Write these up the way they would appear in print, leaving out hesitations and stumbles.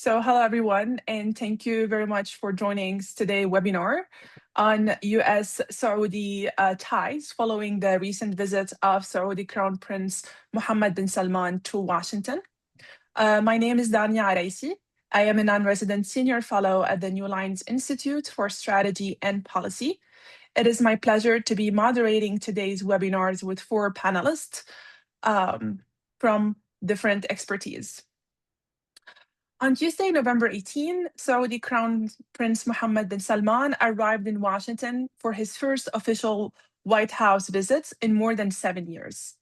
Hello everyone, and thank you very much for joining today's webinar on US-Saudi ties following the recent visit of Saudi Crown Prince Mohammed bin Salman to Washington. My name is Dania Arayssi. I am a non-resident senior fellow at the Newlines Institute for Strategy and Policy. It is my pleasure to be moderating today's webinars with four panelists from different expertise. On Tuesday, November 18, Saudi Crown Prince Mohammed bin Salman arrived in Washington for his first official White House visit in more than 7 years.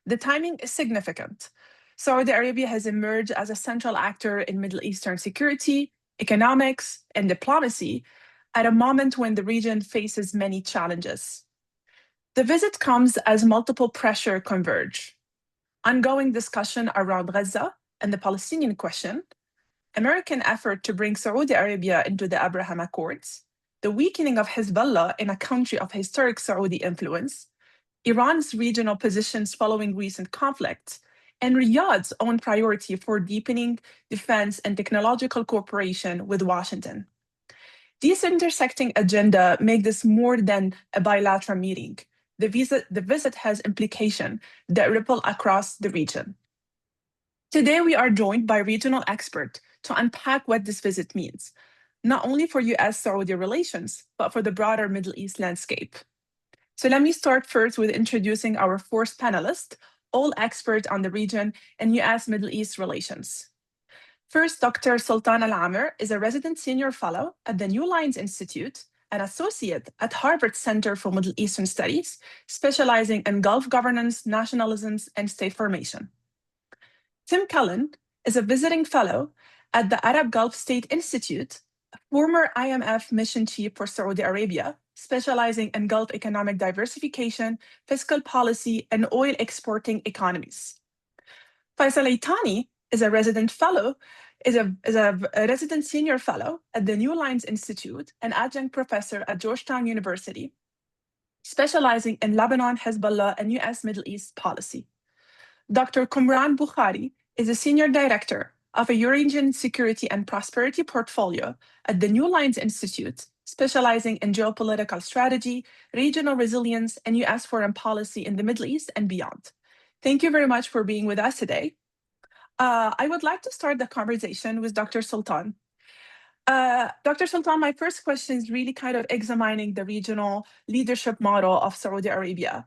The timing is significant. Saudi Arabia has emerged as a central actor in Middle Eastern security, economics, and diplomacy at a moment when the region faces many challenges. The visit comes as multiple pressure converge. Ongoing discussion around Gaza and the Palestinian question, American effort to bring Saudi Arabia into the Abraham Accords, the weakening of Hezbollah in a country of historic Saudi influence, Iran's regional positions following recent conflicts, and Riyadh's own priority for deepening defense and technological cooperation with Washington. These intersecting agenda make this more than a bilateral meeting. The visit has implications that ripple across the region. Today, we are joined by regional experts to unpack what this visit means, not only for US-Saudi relations, but for the broader Middle East landscape. So let me start first with introducing our fourth panelist, all experts on the region and US-Middle East relations. First, Dr. Sultan Al-Amer is a resident senior fellow at the Newlines Institute, an associate at Harvard Center for Middle Eastern Studies, specializing in Gulf governance, nationalisms, and state formation. Tim Callen is a visiting fellow at the Arab Gulf State Institute, a former IMF mission chief for Saudi Arabia, specializing in Gulf economic diversification, fiscal policy, and oil exporting economies. Faysal Itani is a resident senior fellow at the Newlines Institute, an adjunct professor at Georgetown University, specializing in Lebanon, Hezbollah, and US Middle East policy. Dr. Kamran Bokhari is a senior director of a Eurasian Security and Prosperity portfolio at the Newlines Institute, specializing in geopolitical strategy, regional resilience, and US foreign policy in the Middle East and beyond. Thank you very much for being with us today. I would like to start the conversation with Dr. Sultan. Dr. Sultan, my first question is really kind of examining the regional leadership model of Saudi Arabia.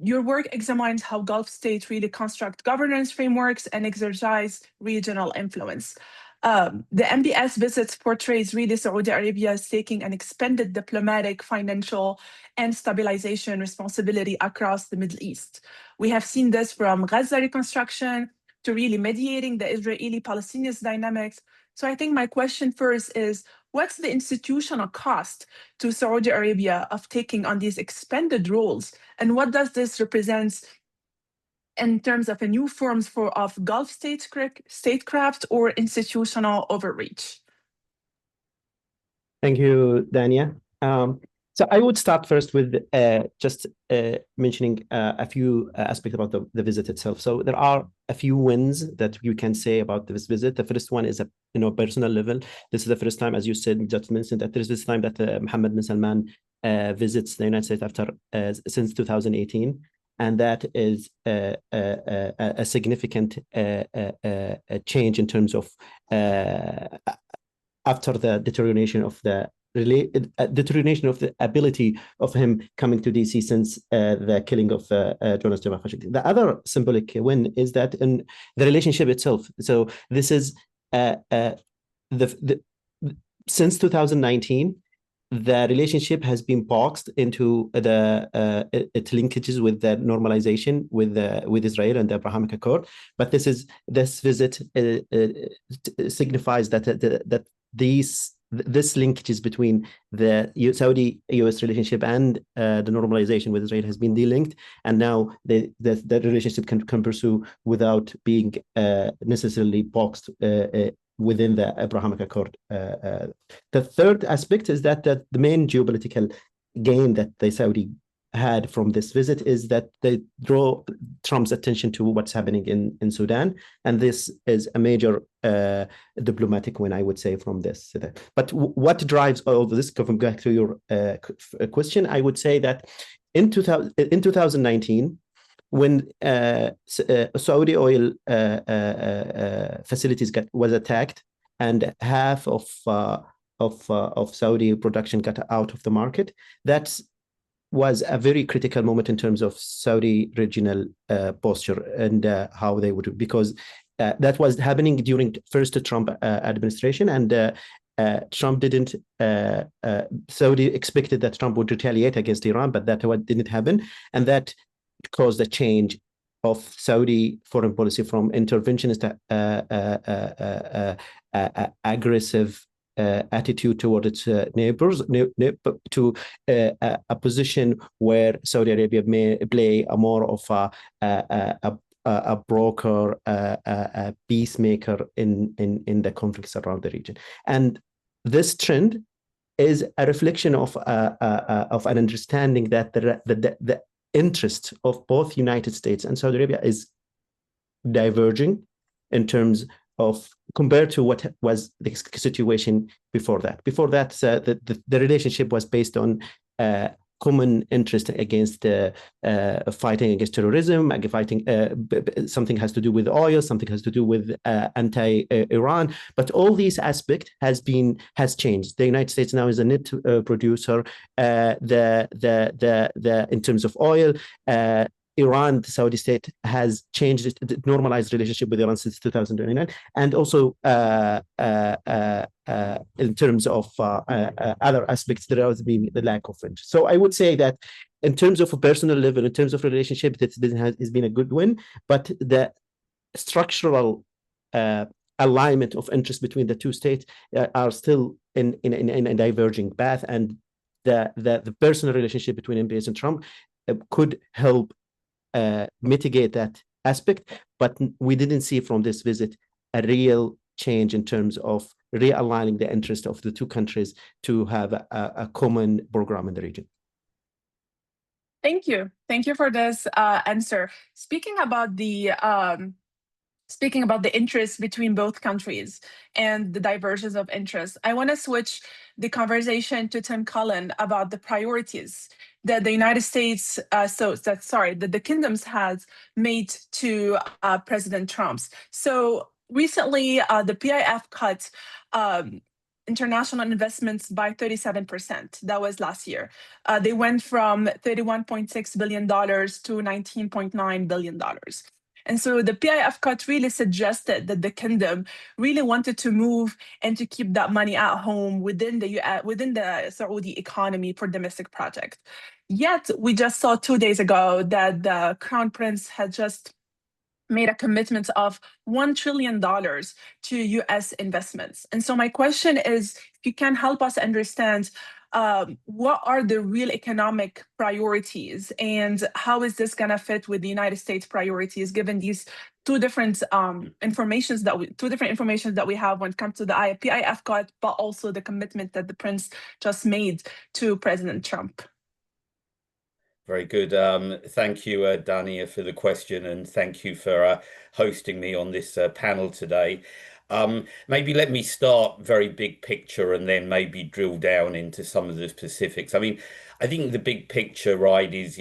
Your work examines how Gulf states really construct governance frameworks and exercise regional influence. The MBS visits portrays really Saudi Arabia as taking an expanded diplomatic, financial, and stabilization responsibility across the Middle East. We have seen this from Gaza reconstruction to really mediating the Israeli-Palestinian dynamics. So I think my question first is, what's the institutional cost to Saudi Arabia of taking on these expanded roles? And what does this represent in terms of a new forms of Gulf statecraft or institutional overreach? Thank you, Dania. So I would start first with just mentioning a few aspects about the visit itself. So there are a few wins that you can say about this visit. The first one is a personal level. This is the first time, as you said, just mentioned, that there is this time that Mohammed bin Salman visits the United States since 2018. And that is a significant change in terms of after the deterioration of the ability of him coming to DC since the killing of Jonas Jamal Khashoggi. The other symbolic win is that in the relationship itself. So this is since 2019, the relationship has been boxed into its linkages with the normalization with Israel and the Abrahamic Accord. But this visit signifies that this linkage between the Saudi-US relationship and the normalization with Israel has been delinked, and now the relationship can pursue without being necessarily boxed within the Abrahamic Accord. The third aspect is that the main geopolitical gain that the Saudi had from this visit is that they draw Trump's attention to what's happening in Sudan, and this is a major diplomatic win, I would say, from this. But what drives all of this? Coming back to your question, I would say that in 2019, when Saudi oil facilities was attacked, and half of Saudi production got out of the market, that was a very critical moment in terms of Saudi regional posture and how they would, because that was happening during first Trump administration, and Trump didn't. Saudi expected that Trump would retaliate against Iran, but that didn't happen, and that caused a change of Saudi foreign policy from interventionist aggressive attitude toward its neighbors to a position where Saudi Arabia may play a more of a broker, a peacemaker in the conflicts around the region. And this trend is a reflection of an understanding that the interest of both United States and Saudi Arabia is diverging in terms of compared to what was the situation before that. Before that, the relationship was based on common interest against fighting against terrorism, fighting something has to do with oil, something has to do with anti-Iran. But all these aspects has changed. The United States now is a net producer. In terms of oil, Iran, the Saudi state, has changed its normalized relationship with Iran since 2009, and also in terms of other aspects, there has been the lack of interest. So I would say that in terms of a personal level, in terms of relationship, it's been a good win, but the structural alignment of interest between the two states are still in a diverging path, and the personal relationship between MBS and Trump could help mitigate that aspect, but we didn't see from this visit a real change in terms of realigning the interest of the two countries to have a common program in the region. Thank you for this answer. Speaking about the interest between both countries and the divergence of interest, I want to switch the conversation to Tim Callen about the priorities that the United States, that the kingdoms has made to President Trump's. So recently, the PIF cut international investments by 37%. That was last year. They went from $31.6 billion to $19.9 billion. And so the PIF cut really suggested that the kingdom really wanted to move and to keep that money at home within the Saudi economy for domestic projects. Yet we just saw 2 days ago that the Crown Prince had just made a commitment of $1 trillion to US investments. And so my question is, if you can help us understand what are the real economic priorities, and how is this going to fit with the United States priorities, given these two different information that we have when it comes to the PIF cut, but also the commitment that the prince just made to President Trump? Very good. Thank you, Dania, for the question, and thank you for hosting me on this panel today. Maybe let me start very big picture and then maybe drill down into some of the specifics. I mean, I think the big picture, right, is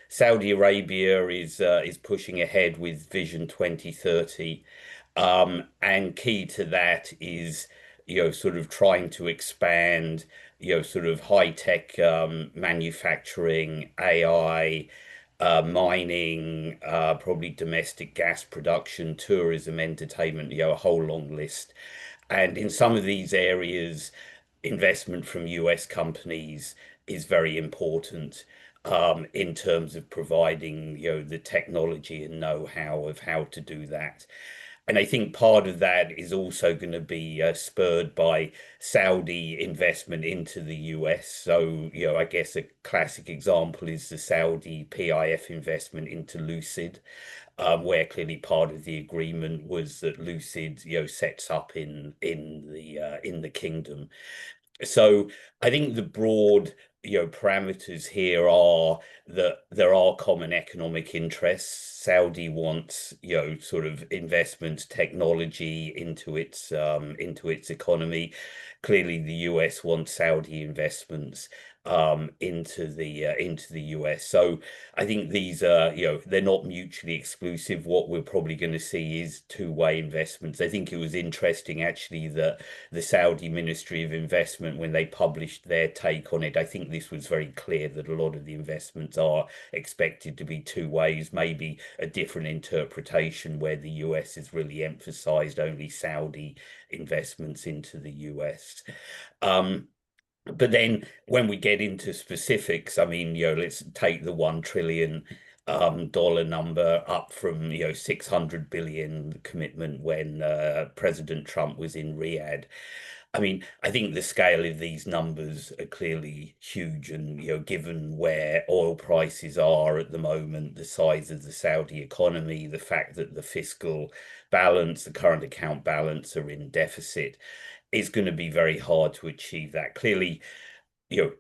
Saudi Arabia is pushing ahead with Vision 2030, and key to that is sort of trying to expand sort of high-tech manufacturing, AI, mining, probably domestic gas production, tourism, entertainment, a whole long list. And in some of these areas, investment from US companies is very important in terms of providing the technology and know-how of how to do that. And I think part of that is also going to be spurred by Saudi investment into the US. So, I guess a classic example is the Saudi PIF investment into Lucid, where clearly part of the agreement was that Lucid, sets up in the kingdom. So I think the broad parameters here are that there are common economic interests. Saudi wants, sort of investment technology into its economy. Clearly, the US wants Saudi investments into the US. So I think these are, they're not mutually exclusive. What we're probably going to see is two-way investments. I think it was interesting actually that the Saudi Ministry of Investment, when they published their take on it, I think this was very clear that a lot of the investments are expected to be two ways, maybe a different interpretation where the US has really emphasized only Saudi investments into the US. But then when we get into specifics, I mean, let's take the $1 trillion dollar number up from 600 billion commitment when President Trump was in Riyadh. I mean, I think the scale of these numbers are clearly huge, and given where oil prices are at the moment, the size of the Saudi economy, the fact that the fiscal balance, the current account balance are in deficit, is going to be very hard to achieve that. Clearly,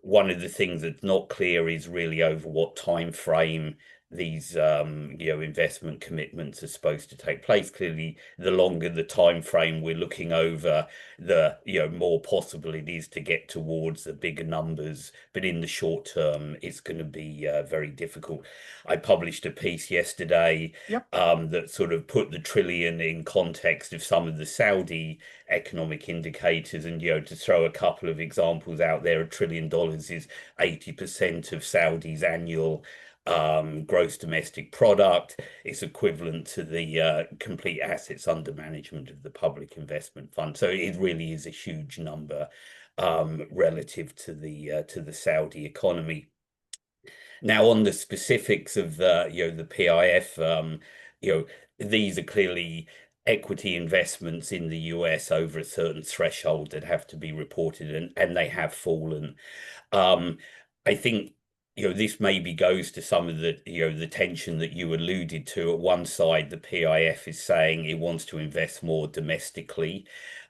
one of the things that's not clear is really over what time frame these investment commitments are supposed to take place. Clearly, the longer the time frame we're looking over, the more possible it is to get towards the bigger numbers. But in the short term, it's going to be very difficult. I published a piece yesterday that sort of put the trillion in context of some of the Saudi economic indicators, and to throw a couple of examples out there, $1 trillion is 80% of Saudi's annual gross domestic product. It's equivalent to the complete assets under management of the public investment fund. So it really is a huge number relative to the Saudi economy. Now, on the specifics of the PIF, these are clearly equity investments in the US over a certain threshold that have to be reported, and they have fallen. I think this maybe goes to some of the the tension that you alluded to. At one side, the PIF is saying it wants to invest more domestically.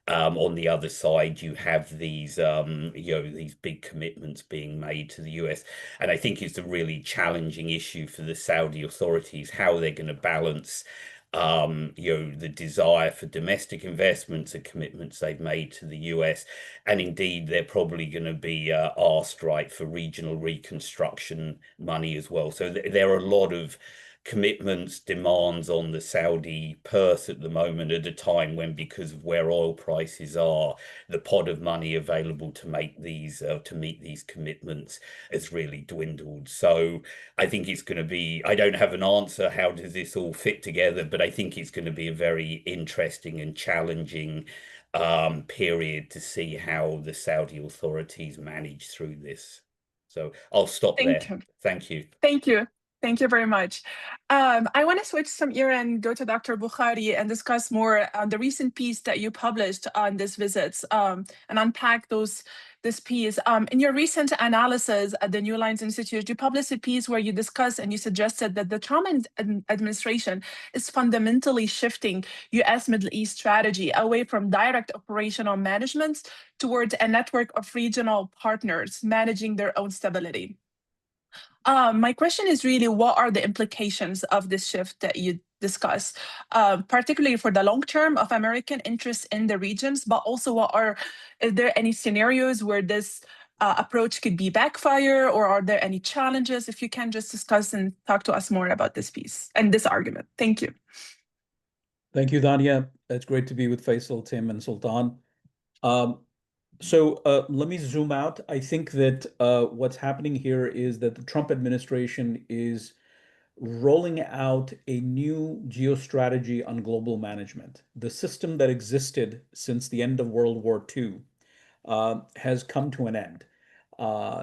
On the other side, you have these these big commitments being made to the US, and I think it's a really challenging issue for the Saudi authorities how they're going to balance the desire for domestic investments and commitments they've made to the US. And indeed, they're probably going to be asked, right, for regional reconstruction money as well. So there are a lot of commitments, demands on the Saudi purse at the moment, at a time when, because of where oil prices are, the pot of money available to make these to meet these commitments has really dwindled. So I think it's going to be, I don't have an answer, how does this all fit together, but I think it's going to be a very interesting and challenging period to see how the Saudi authorities manage through this. So I'll stop there. Thank you. Thank you. Thank you very much. I want to switch some ear and go to Dr. Bokhari and discuss more on the recent piece that you published on this visit and unpack this piece. In your recent analysis at the Newlines Institute, you published a piece where you discussed and you suggested that the Trump administration is fundamentally shifting US Middle East strategy away from direct operational management towards a network of regional partners managing their own stability. My question is really, what are the implications of this shift that you discuss, particularly for the long term of American interests in the regions, but also is there any scenarios where this approach could be backfire, or are there any challenges? If you can just discuss and talk to us more about this piece and this argument. Thank you. Thank you, Dania. It's great to be with Faysal, Tim, and Sultan. So let me zoom out. I think that what's happening here is that the Trump administration is rolling out a new geostrategy on global management. The system that existed since the end of World War II has come to an end.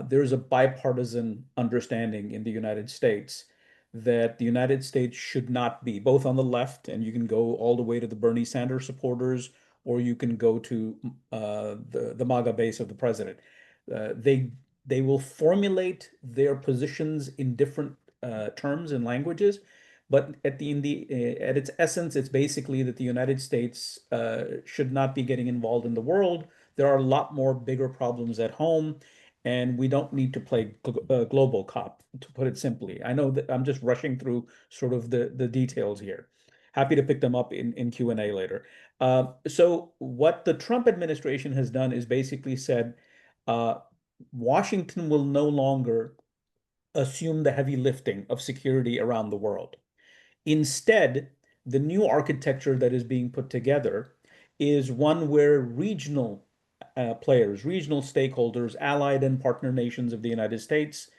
There's a bipartisan understanding in the United States that the United States should not be, both on the left, and you can go all the way to the Bernie Sanders supporters, or you can go to the MAGA base of the president. They will formulate their positions in different terms and languages, but at its essence, it's basically that the United States should not be getting involved in the world. There are a lot more bigger problems at home, and we don't need to play global cop, to put it simply. I know that I'm just rushing through sort of the details here. Happy to pick them up in Q&A later. So what the Trump administration has done is basically said, Washington will no longer assume the heavy lifting of security around the world. Instead, the new architecture that is being put together is one where regional players, regional stakeholders, allied and partner nations of the United States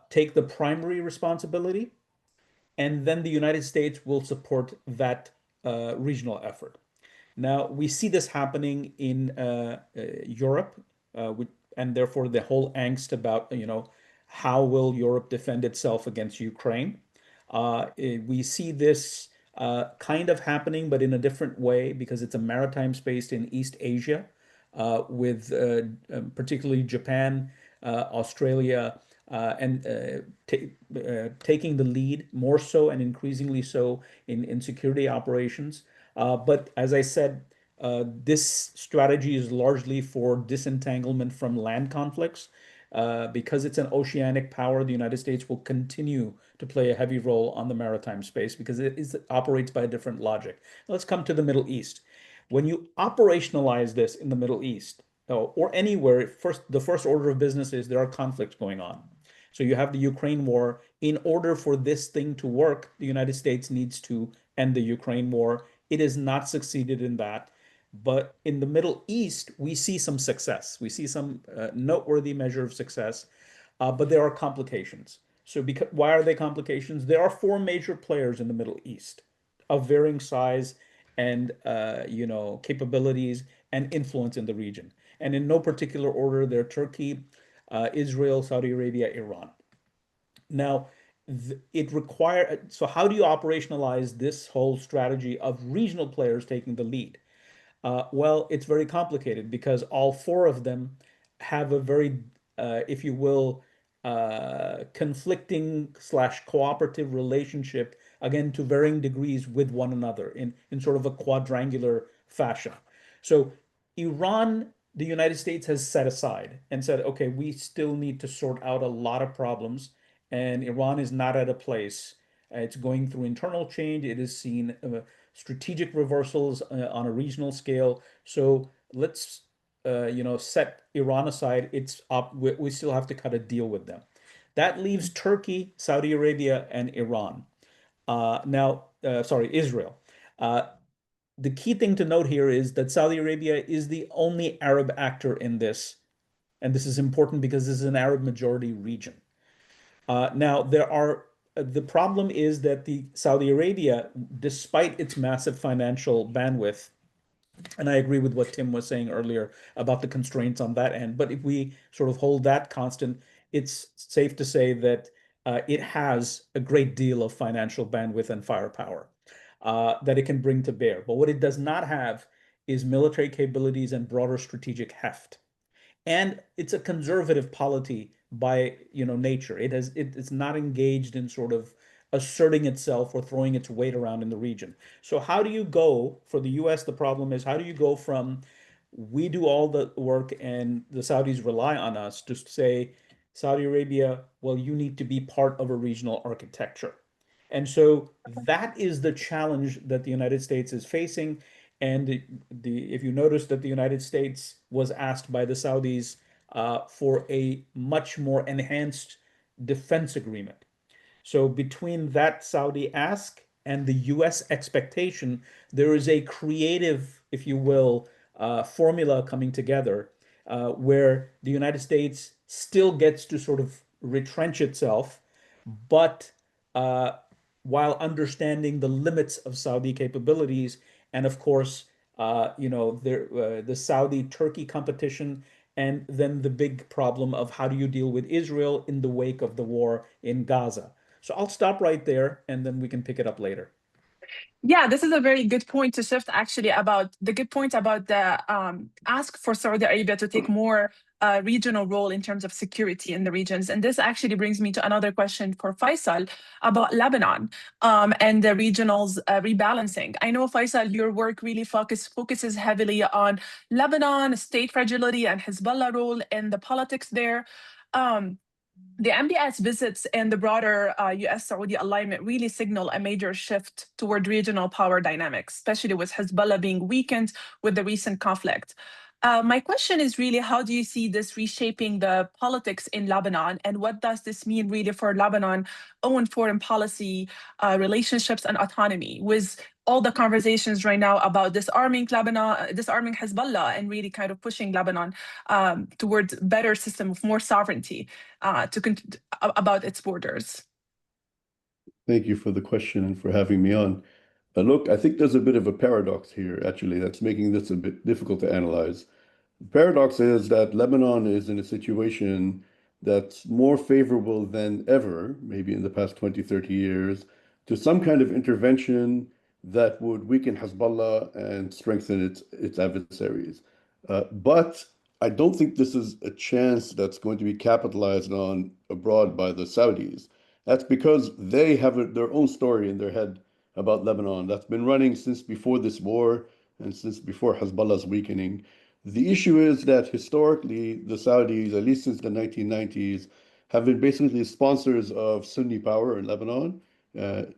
take the primary responsibility, and then the United States will support that regional effort. Now, we see this happening in Europe, and therefore the whole angst about, how will Europe defend itself against Ukraine? We see this kind of happening, but in a different way, because it's a maritime space in East Asia, with particularly Japan, Australia, and taking the lead more so and increasingly so in security operations. But as I said, this strategy is largely for disentanglement from land conflicts. Because it's an oceanic power, the United States will continue to play a heavy role on the maritime space because it operates by a different logic. Let's come to the Middle East. When you operationalize this in the Middle East or anywhere, the first order of business is there are conflicts going on. So you have the Ukraine war. In order for this thing to work, the United States needs to end the Ukraine war. It has not succeeded in that. But in the Middle East, we see some success. We see some noteworthy measure of success, but there are complications. So why are they complications? There are four major players in the Middle East of varying size and capabilities and influence in the region. And in no particular order, they're Turkey, Israel, Saudi Arabia, Iran. Now, so how do you operationalize this whole strategy of regional players taking the lead? Well, it's very complicated because all four of them have a very, if you will, conflicting / cooperative relationship, again, to varying degrees with one another in sort of a quadrangular fashion. So Iran, the United States has set aside and said, okay, we still need to sort out a lot of problems, and Iran is not at a place. It's going through internal change. It has seen strategic reversals on a regional scale. So let's, set Iran aside. It's up. We still have to cut a deal with them. That leaves Turkey, Saudi Arabia, and Iran. Israel. The key thing to note here is that Saudi Arabia is the only Arab actor in this. And this is important because this is an Arab majority region. Now, the problem is that the Saudi Arabia, despite its massive financial bandwidth, and I agree with what Tim was saying earlier about the constraints on that end, but if we sort of hold that constant, it's safe to say that it has a great deal of financial bandwidth and firepower that it can bring to bear. But what it does not have is military capabilities and broader strategic heft. And it's a conservative polity by nature. It's not engaged in sort of asserting itself or throwing its weight around in the region. So how do you go for the US? The problem is, how do you go from we do all the work and the Saudis rely on us to say, Saudi Arabia, well, you need to be part of a regional architecture. And so that is the challenge that the United States is facing. And if you notice that the United States was asked by the Saudis for a much more enhanced defense agreement. So between that Saudi ask and the US expectation, there is a creative, if you will, formula coming together where the United States still gets to sort of retrench itself, but while understanding the limits of Saudi capabilities, and of course, the Saudi-Turkey competition, and then the big problem of how do you deal with Israel in the wake of the war in Gaza. So I'll stop right there, and then we can pick it up later. Yeah, this is a very good point to shift actually about the good point about the ask for Saudi Arabia to take more regional role in terms of security in the regions. And this actually brings me to another question for Faysal about Lebanon and the regionals rebalancing. I know, Faysal, your work really focuses heavily on Lebanon, state fragility, and Hezbollah role in the politics there. The MBS visits and the broader US-Saudi alignment really signal a major shift toward regional power dynamics, especially with Hezbollah being weakened with the recent conflict. My question is really, how do you see this reshaping the politics in Lebanon, and what does this mean really for Lebanon's own foreign policy relationships and autonomy, with all the conversations right now about disarming Lebanon, disarming Hezbollah, and really kind of pushing Lebanon towards better system of more sovereignty about its borders? Thank you for the question and for having me on. Look, I think there's a bit of a paradox here, actually, that's making this a bit difficult to analyze. The paradox is that Lebanon is in a situation that's more favorable than ever, maybe in the past 20, 30 years, to some kind of intervention that would weaken Hezbollah and strengthen its adversaries. But I don't think this is a chance that's going to be capitalized on abroad by the Saudis. That's because they have their own story in their head about Lebanon that's been running since before this war and since before Hezbollah's weakening. The issue is that historically, the Saudis, at least since the 1990s, have been basically sponsors of Sunni power in Lebanon,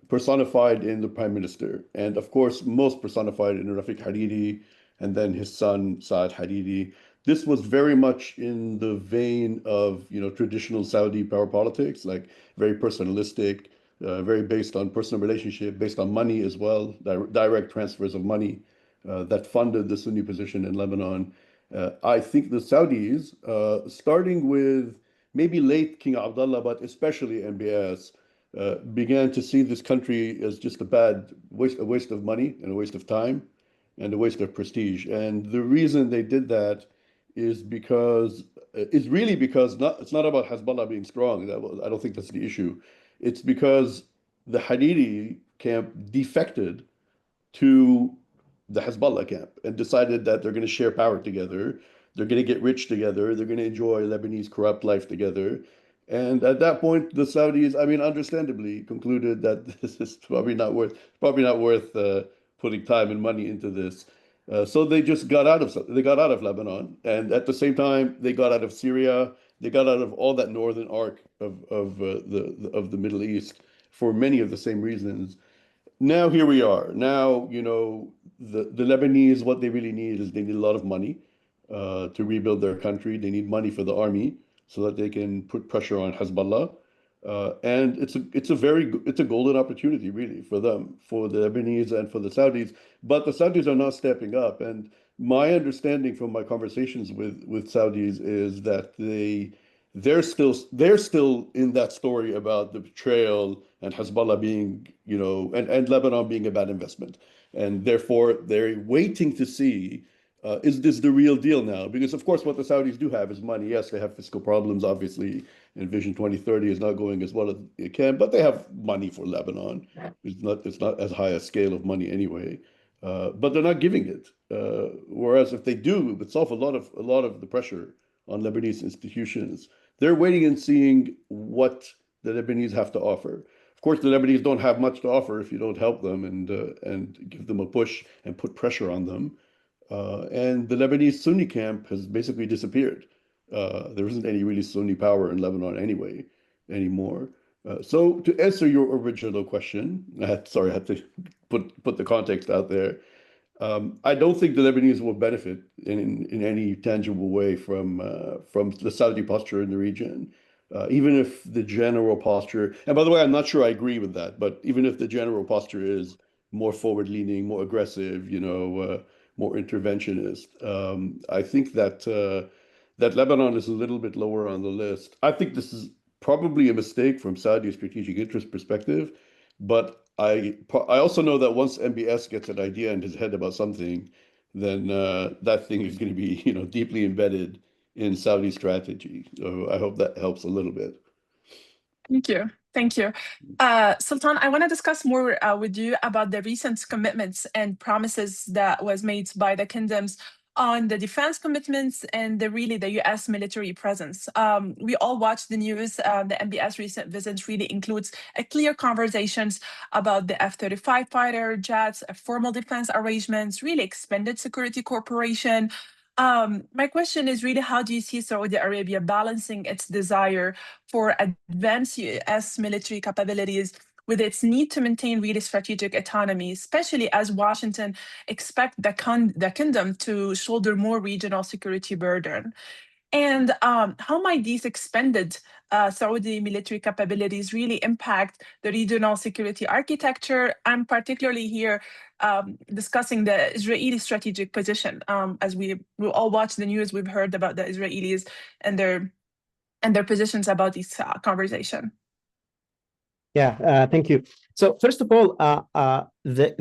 personified in the prime minister. And of course, most personified in Rafiq Hariri and then his son, Saad Hariri. This was very much in the vein of, traditional Saudi power politics, like very personalistic, very based on personal relationship, based on money as well, direct transfers of money that funded the Sunni position in Lebanon. I think the Saudis, starting with maybe late King Abdullah, but especially MBS, began to see this country as just a waste of money and a waste of time and a waste of prestige. And the reason they did that is really because it's not about Hezbollah being strong. I don't think that's the issue. It's because the Hariri camp defected to the Hezbollah camp and decided that they're going to share power together. They're going to get rich together. They're going to enjoy Lebanese corrupt life together. And at that point, the Saudis, understandably concluded that this is probably not worth putting time and money into this. So they just got out of Lebanon, and at the same time they got out of Syria. They got out of all that northern arc of the Middle East for many of the same reasons. Now here we are. Now the Lebanese, what they really need is they need a lot of money to rebuild their country. They need money for the army so that they can put pressure on Hezbollah. And it's a golden opportunity really for them, for the Lebanese and for the Saudis. But the Saudis are not stepping up. And my understanding from my conversations with Saudis is that they're still in that story about the betrayal and Hezbollah being, and Lebanon being a bad investment. And therefore they're waiting to see, is this the real deal now? Because of course, what the Saudis do have is money. Yes, they have fiscal problems, obviously, and Vision 2030 is not going as well as it can, but they have money for Lebanon. It's not as high a scale of money anyway, but they're not giving it. Whereas if they do, it would solve a lot of the pressure on Lebanese institutions. They're waiting and seeing what the Lebanese have to offer. Of course, the Lebanese don't have much to offer if you don't help them and give them a push and put pressure on them. And the Lebanese Sunni camp has basically disappeared. There isn't any really Sunni power in Lebanon anymore. So to answer your original question, I had to put the context out there. I don't think the Lebanese will benefit in any tangible way from the Saudi posture in the region. Even if the general posture, and by the way, I'm not sure I agree with that, but even if the general posture is more forward-leaning, more aggressive, more interventionist, I think that Lebanon is a little bit lower on the list. I think this is probably a mistake from Saudi strategic interest perspective, but I also know that once MBS gets an idea in his head about something, then that thing is going to be deeply embedded in Saudi strategy. So I hope that helps a little bit. Thank you. Sultan, I want to discuss more with you about the recent commitments and promises that was made by the kingdoms on the defense commitments and the U.S. military presence. We all watch the news. The MBS recent visit really includes a clear conversations about the F-35 fighter jets, formal defense arrangements, really expanded security cooperation. My question is really, how do you see Saudi Arabia balancing its desire for advanced U.S. military capabilities with its need to maintain really strategic autonomy, especially as Washington expects the kingdom to shoulder more regional security burden? And how might these expanded Saudi military capabilities really impact the regional security architecture? I'm particularly here discussing the Israeli strategic position. As we all watch the news, we've heard about the Israelis and their positions about this conversation. Yeah, thank you. So first of all, the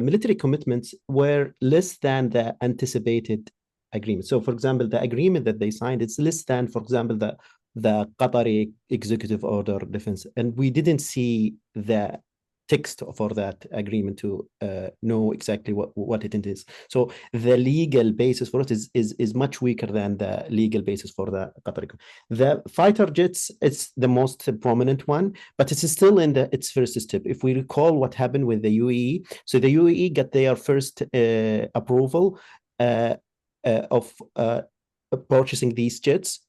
military commitments were less than the anticipated agreement. So, for example, the agreement that they signed, it's less than, for example, the Qatari executive order defense, and we didn't see the text for that agreement to know exactly what it is. So the legal basis for it is much weaker than the legal basis for the Qatari. The fighter jets, it's the most prominent one, but it's still in its first step. If we recall what happened with the UAE, so the UAE got their first approval of purchasing these jets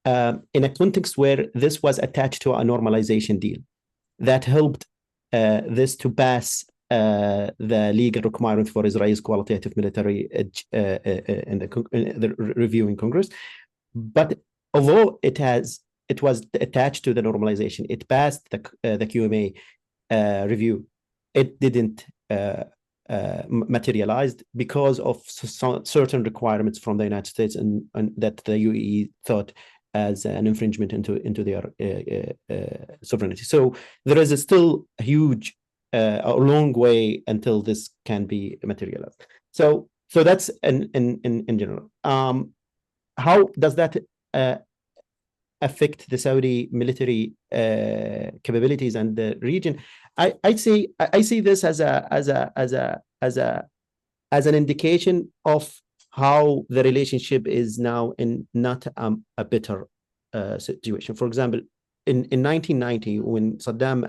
in a context where this was attached to a normalization deal that helped this to pass the legal requirement for Israel's qualitative military in the review in Congress. But although it was attached to the normalization, it passed the QMA review. It didn't materialized because of certain requirements from the United States and that the UAE thought as an infringement into their sovereignty. So there is still a huge, a long way until this can be materialized. So that's in general. How does that affect the Saudi military capabilities and the region? I see this as an indication of how the relationship is now in not a better situation. For example, in 1990, when Saddam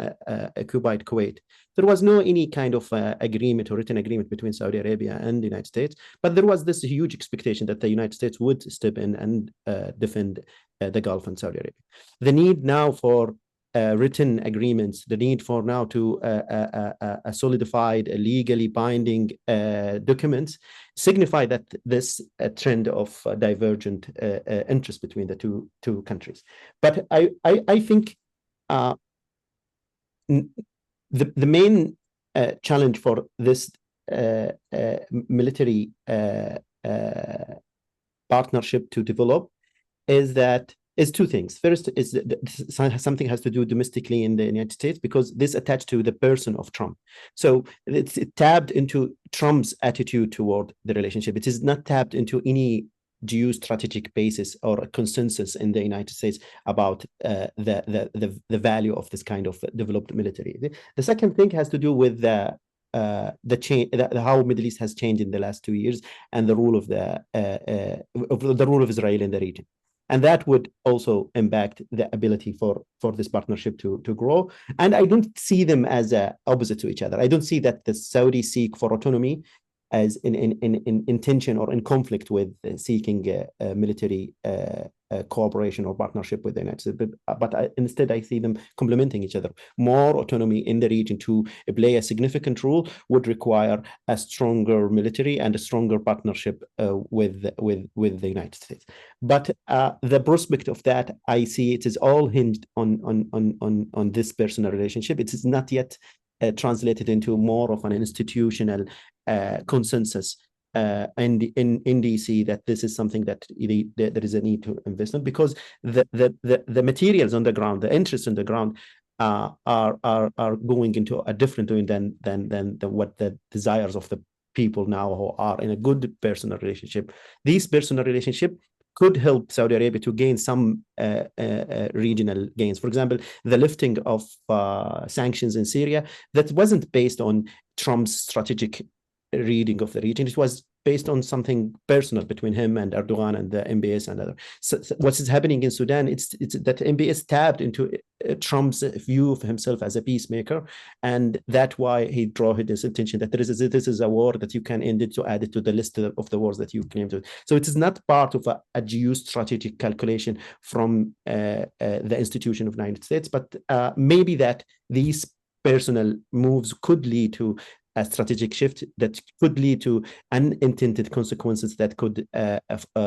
occupied Kuwait, there was no any kind of agreement or written agreement between Saudi Arabia and the United States, but there was this huge expectation that the United States would step in and defend the Gulf and Saudi Arabia. The need now for written agreements, the need for now to a solidified, legally binding documents signify that this trend of divergent interest between the two countries. But I think the main challenge for this military partnership to develop is two things. First is something has to do domestically in the United States, because this attached to the person of Trump. So it tapped into Trump's attitude toward the relationship. It is not tapped into any geostrategic basis or a consensus in the United States about the value of this kind of developed military. The second thing has to do with the change, how Middle East has changed in the last 2 years, and the rule of the rule of Israel in the region. And that would also impact the ability for this partnership to grow. And I don't see them as opposite to each other. I don't see that the Saudis seek for autonomy as in tension or in conflict with seeking military cooperation or partnership with the United States. But instead, I see them complementing each other. More autonomy in the region to play a significant role would require a stronger military and a stronger partnership with the United States. But the prospect of that, I see it is all hinged on this personal relationship. It is not yet translated into more of an institutional consensus in DC that this is something that there is a need to invest in, because the materials on the ground, the interests on the ground are going into a different doing than what the desires of the people now who are in a good personal relationship. These personal relationship could help Saudi Arabia to gain some regional gains. For example, the lifting of sanctions in Syria, that wasn't based on Trump's strategic reading of the region. It was based on something personal between him and Erdogan and the MBS and other. So what is happening in Sudan, it's that MBS tapped into Trump's view of himself as a peacemaker, and that's why he drew his attention that this is a war that you can end it, to add it to the list of the wars that you claim to. So it is not part of a geostrategic calculation from the institution of the United States, but maybe that these personal moves could lead to a strategic shift that could lead to unintended consequences that could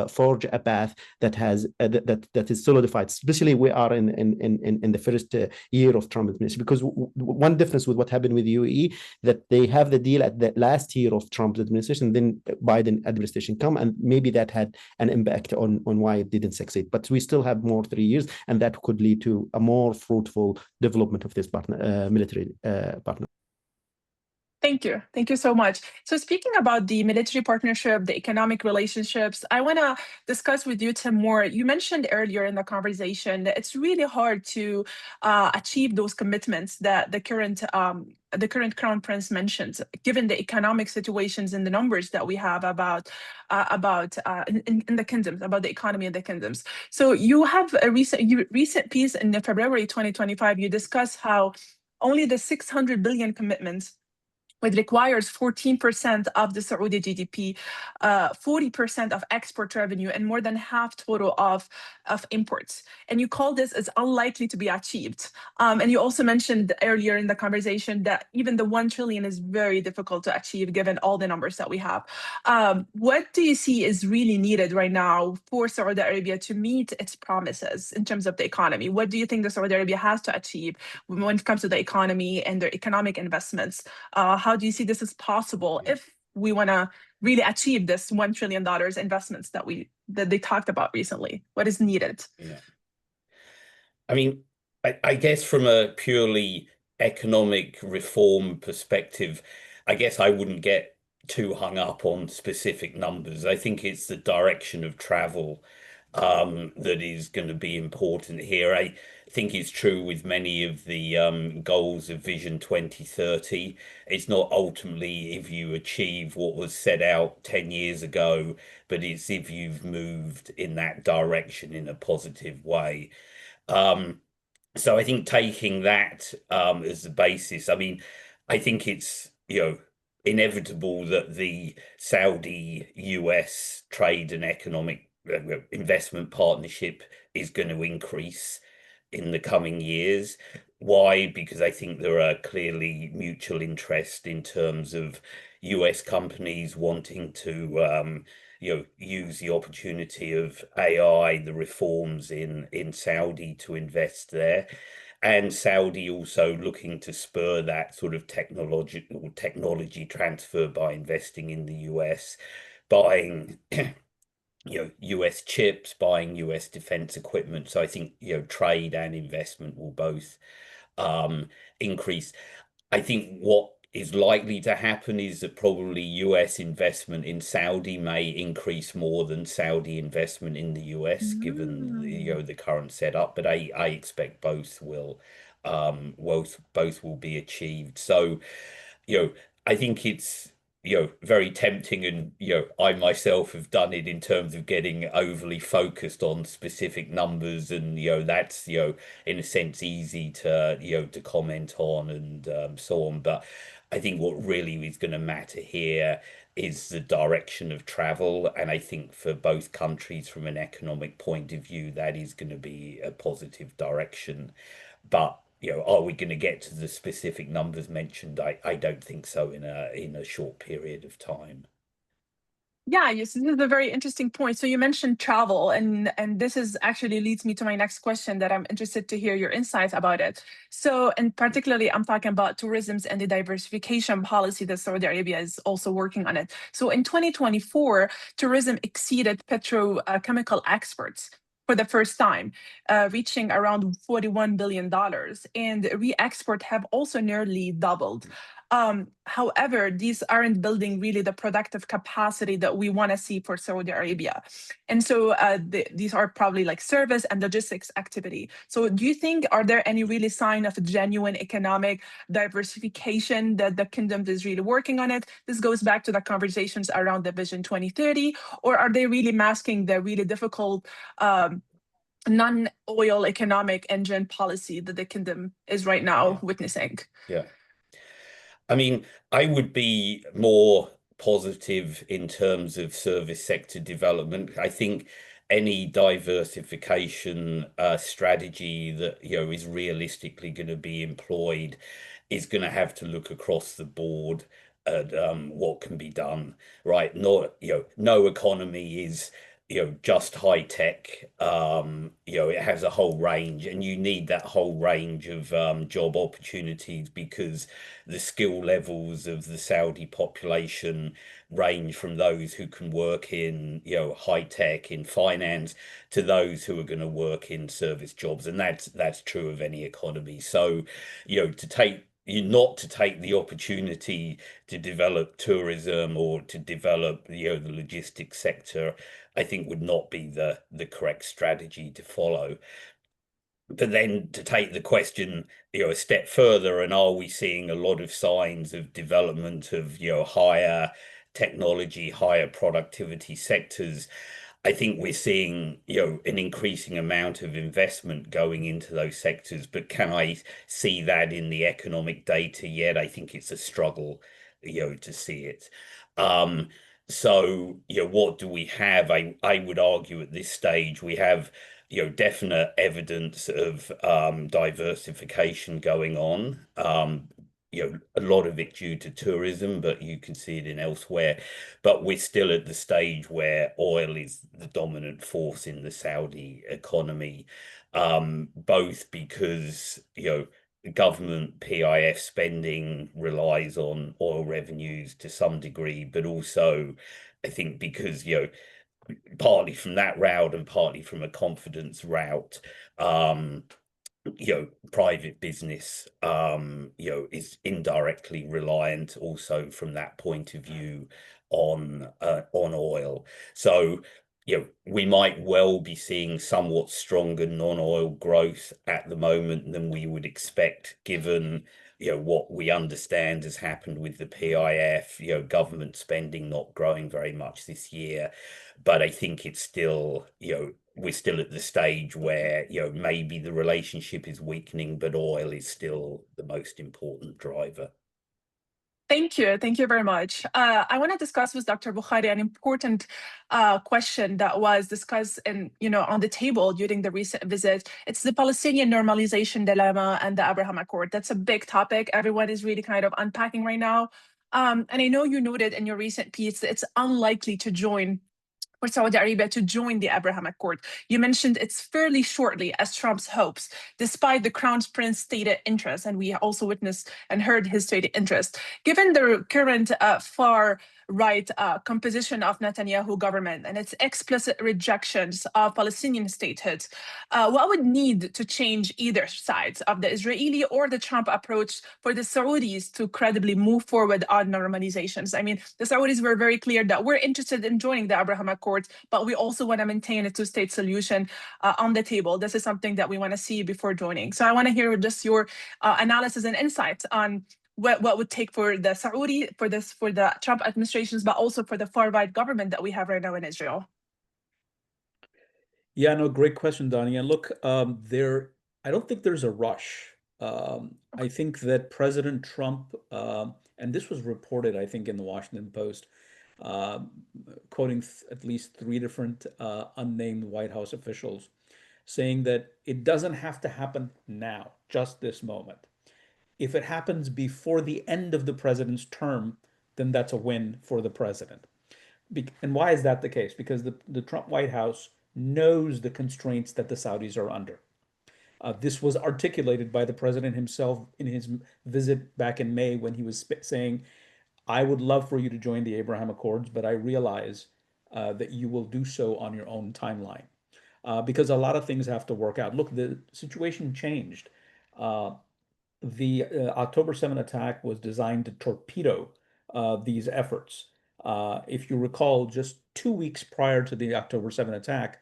forge a path that has that is solidified. Especially we are in the first year of Trump administration, because one difference with what happened with UAE, that they have the deal at the last year of Trump's administration, then Biden administration come, and maybe that had an impact on why it didn't succeed. But we still have more 3 years, and that could lead to a more fruitful development of this military partner. Thank you. Thank you so much. So speaking about the military partnership, the economic relationships, I want to discuss with you, Tim, more. You mentioned earlier in the conversation that it's really hard to achieve those commitments that the current Crown Prince mentions, given the economic situations and the numbers that we have about in the kingdoms, about the economy of the kingdoms. So you have a recent piece in February 2025. You discuss how only the 600 billion commitments, which requires 14% of the Saudi GDP, 40% of export revenue, and more than half total of imports. And you call this as unlikely to be achieved. And you also mentioned earlier in the conversation that even the 1 trillion is very difficult to achieve given all the numbers that we have. What do you see is really needed right now for Saudi Arabia to meet its promises in terms of the economy? What do you think that Saudi Arabia has to achieve when it comes to the economy and their economic investments? How do you see this as possible if we want to really achieve this $1 trillion investments that they talked about recently? What is needed? Yeah. I mean, I guess from a purely economic reform perspective, I guess I wouldn't get too hung up on specific numbers. I think it's the direction of travel that is going to be important here. I think it's true with many of the goals of Vision 2030. It's not ultimately if you achieve what was set out 10 years ago, but it's if you've moved in that direction in a positive way. So I think taking that as the basis, I mean, I think it's, inevitable that the Saudi-US trade and economic investment partnership is going to increase in the coming years. Why? Because I think there are clearly mutual interest in terms of US companies wanting to use the opportunity of AI, the reforms in Saudi, to invest there. And Saudi also looking to spur that sort of technology transfer by investing in the US, buying US chips, buying US defense equipment. So I think trade and investment will both increase. I think what is likely to happen is that probably US investment in Saudi may increase more than Saudi investment in the US, given the current setup. But I expect both will be achieved. So I think it's very tempting, and I myself have done it in terms of getting overly focused on specific numbers, and that's in a sense easy to to comment on and so on. But I think what really is going to matter here is the direction of travel, and I think for both countries from an economic point of view that is going to be a positive direction. But are we going to get to the specific numbers mentioned? I don't think so in a short period of time. Yeah, yes, this is a very interesting point. So you mentioned travel, and this is actually leads me to my next question that I'm interested to hear your insights about it. So, and particularly, I'm talking about tourism and the diversification policy that Saudi Arabia is also working on it. So in 2024, tourism exceeded petrochemical exports for the first time, reaching around $41 billion, and re-export have also nearly doubled. However, these aren't building really the productive capacity that we want to see for Saudi Arabia. And so these are probably like service and logistics activity. So do you think, are there any really sign of a genuine economic diversification that the kingdom is really working on it? This goes back to the conversations around the Vision 2030, or are they really masking the really difficult non-oil economic engine policy that the kingdom is right now witnessing? Yeah. I mean, I would be more positive in terms of service sector development. I think any diversification strategy that is realistically going to be employed is going to have to look across the board at what can be done, right? Not no economy is just high tech. It has a whole range, and you need that whole range of job opportunities, because the skill levels of the Saudi population range from those who can work in high tech, in finance, to those who are going to work in service jobs, and that's true of any economy. So not to take the opportunity to develop tourism or to develop the logistics sector, I think would not be the correct strategy to follow. But then to take the question a step further, and are we seeing a lot of signs of development of higher technology, higher productivity sectors? I think we're seeing an increasing amount of investment going into those sectors, but can I see that in the economic data yet? I think it's a struggle to see it. So what do we have? I would argue at this stage we have definite evidence of diversification going on. A lot of it due to tourism, but you can see it in elsewhere. But we're still at the stage where oil is the dominant force in the Saudi economy, both because government PIF spending relies on oil revenues to some degree, but also I think because partly from that route and partly from a confidence route, private business is indirectly reliant also from that point of view on oil. So we might well be seeing somewhat stronger non-oil growth at the moment than we would expect, given what we understand has happened with the PIF, government spending not growing very much this year. But I think it's still, we're still at the stage where maybe the relationship is weakening, but oil is still the most important driver. Thank you. Thank you very much. I want to discuss with Dr. Bokhari an important question that was discussed on the table during the recent visit. It's the Palestinian normalization dilemma and the Abraham Accord. That's a big topic. Everyone is really kind of unpacking right now. And I know you noted in your recent piece that it's unlikely for Saudi Arabia to join the Abraham Accord. You mentioned it's fairly shortly, as Trump's hopes, despite the Crown Prince's stated interest, and we also witnessed and heard his stated interest. Given the current far-right composition of Netanyahu government and its explicit rejections of Palestinian statehood, what would need to change either sides of the Israeli or the Trump approach for the Saudis to credibly move forward on normalizations? I mean, the Saudis were very clear that we're interested in joining the Abraham Accord, but we also want to maintain a two-state solution on the table. This is something that we want to see before joining. So I want to hear just your analysis and insights on what would take for the Saudi, for the Trump administrations, but also for the far-right government that we have right now in Israel. Yeah, no, great question, Dania. Look, I don't think there's a rush. I think that President Trump, and this was reported, I think, in the Washington Post, quoting at least 3 different unnamed White House officials, saying that it doesn't have to happen now, just this moment. If it happens before the end of the president's term, then that's a win for the president. And why is that the case? Because the Trump White House knows the constraints that the Saudis are under. This was articulated by the president himself in his visit back in May, when he was saying, I would love for you to join the Abraham Accords, but I realize that you will do so on your own timeline, because a lot of things have to work out. Look, the situation changed. the October 7 attack was designed to torpedo these efforts. If you recall, just 2 weeks prior to the October 7 attack,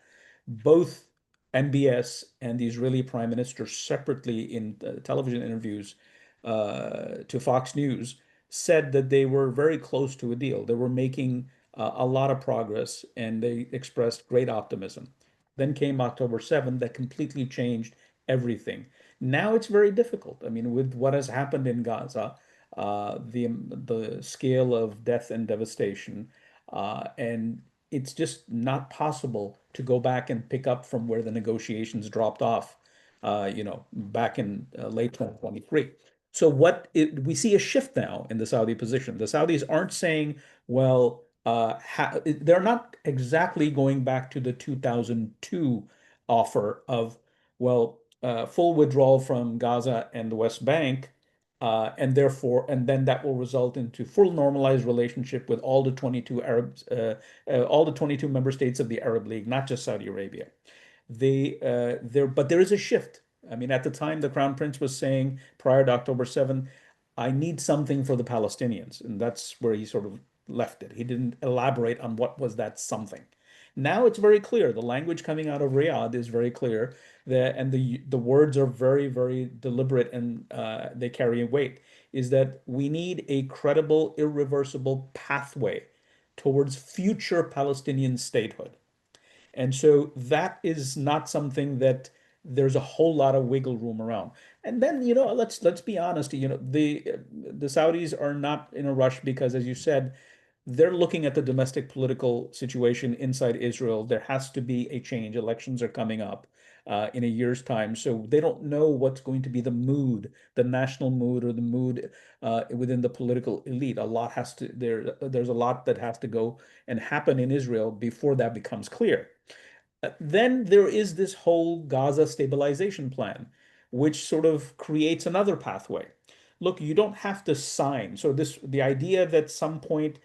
both MBS and the Israeli Prime Minister separately in television interviews to Fox News said that they were very close to a deal. They were making a lot of progress, and they expressed great optimism. Then came October 7th, that completely changed everything. Now it's very difficult. I mean, with what has happened in Gaza, the scale of death and devastation, and it's just not possible to go back and pick up from where the negotiations dropped off, back in late 2023. So we see a shift now in the Saudi position. The Saudis aren't saying, well, they're not exactly going back to the 2002 offer of, well, full withdrawal from Gaza and the West Bank, and then that will result into full normalized relationship with all the 22 Arabs, all the 22 member states of the Arab League, not just Saudi Arabia. But there is a shift. I mean, at the time, the Crown Prince was saying prior to October 7, I need something for the Palestinians, and that's where he sort of left it. He didn't elaborate on what was that something. Now it's very clear. The language coming out of Riyadh is very clear, and the words are very, very deliberate, and they carry weight, is that we need a credible, irreversible pathway towards future Palestinian statehood. And so that is not something that there's a whole lot of wiggle room around. And then, let's be honest, the Saudis are not in a rush because, as you said, they're looking at the domestic political situation inside Israel. There has to be a change. Elections are coming up in a year's time. So they don't know what's going to be the mood, the national mood, or the mood within the political elite. There's a lot that has to go and happen in Israel before that becomes clear. Then there is this whole Gaza stabilization plan, which sort of creates another pathway. Look, you don't have to sign. So the idea that some point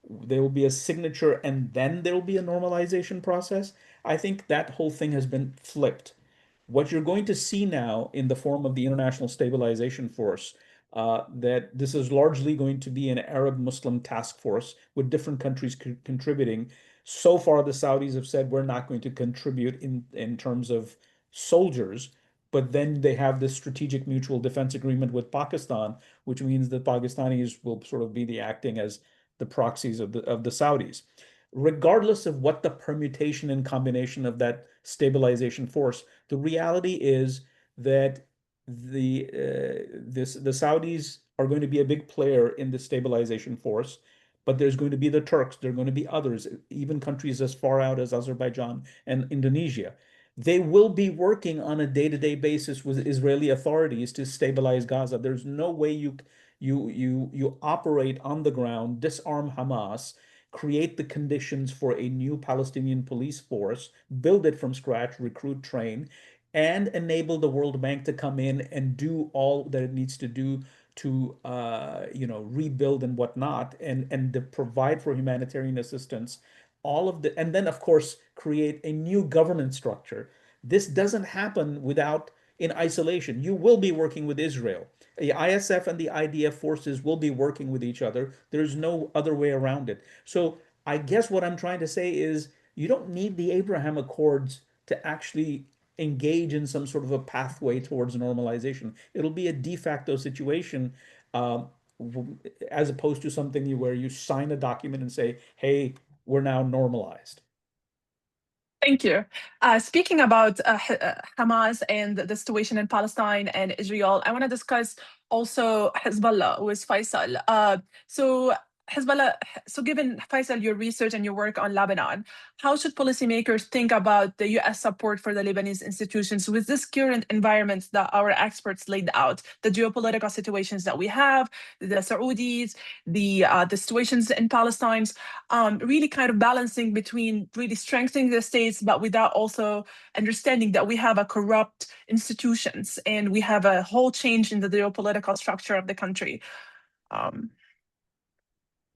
there will be a signature and then there will be a normalization process, I think that whole thing has been flipped. What you're going to see now in the form of the International Stabilization Force, that this is largely going to be an Arab-Muslim task force with different countries contributing. So far, the Saudis have said we're not going to contribute in terms of soldiers, but then they have this strategic mutual defense agreement with Pakistan, which means that Pakistanis will sort of be acting as the proxies of the Saudis. Regardless of what the permutation and combination of that stabilization force, the reality is that the Saudis are going to be a big player in the stabilization force, but there's going to be the Turks, there are going to be others, even countries as far out as Azerbaijan and Indonesia. They will be working on a day-to-day basis with Israeli authorities to stabilize Gaza. There's no way you operate on the ground, disarm Hamas, create the conditions for a new Palestinian police force, build it from scratch, recruit, train, and enable the World Bank to come in and do all that it needs to do to rebuild and whatnot, and to provide for humanitarian assistance. And then of course create a new governance structure. This doesn't happen in isolation. You will be working with Israel. The ISF and the IDF forces will be working with each other. There's no other way around it. So I guess what I'm trying to say is you don't need the Abraham Accords to actually engage in some sort of a pathway towards normalization. It'll be a de facto situation, as opposed to something where you sign a document and say, hey, we're now normalized. Thank you. Speaking about Hamas and the situation in Palestine and Israel, I want to discuss also Hezbollah with Faysal. So Hezbollah, so given Faysal, your research and your work on Lebanon, how should policymakers think about the US support for the Lebanese institutions with this current environment that our experts laid out, the geopolitical situations that we have, the Saudis, the situations in Palestine, really kind of balancing between really strengthening the states, but without also understanding that we have a corrupt institutions and we have a whole change in the geopolitical structure of the country.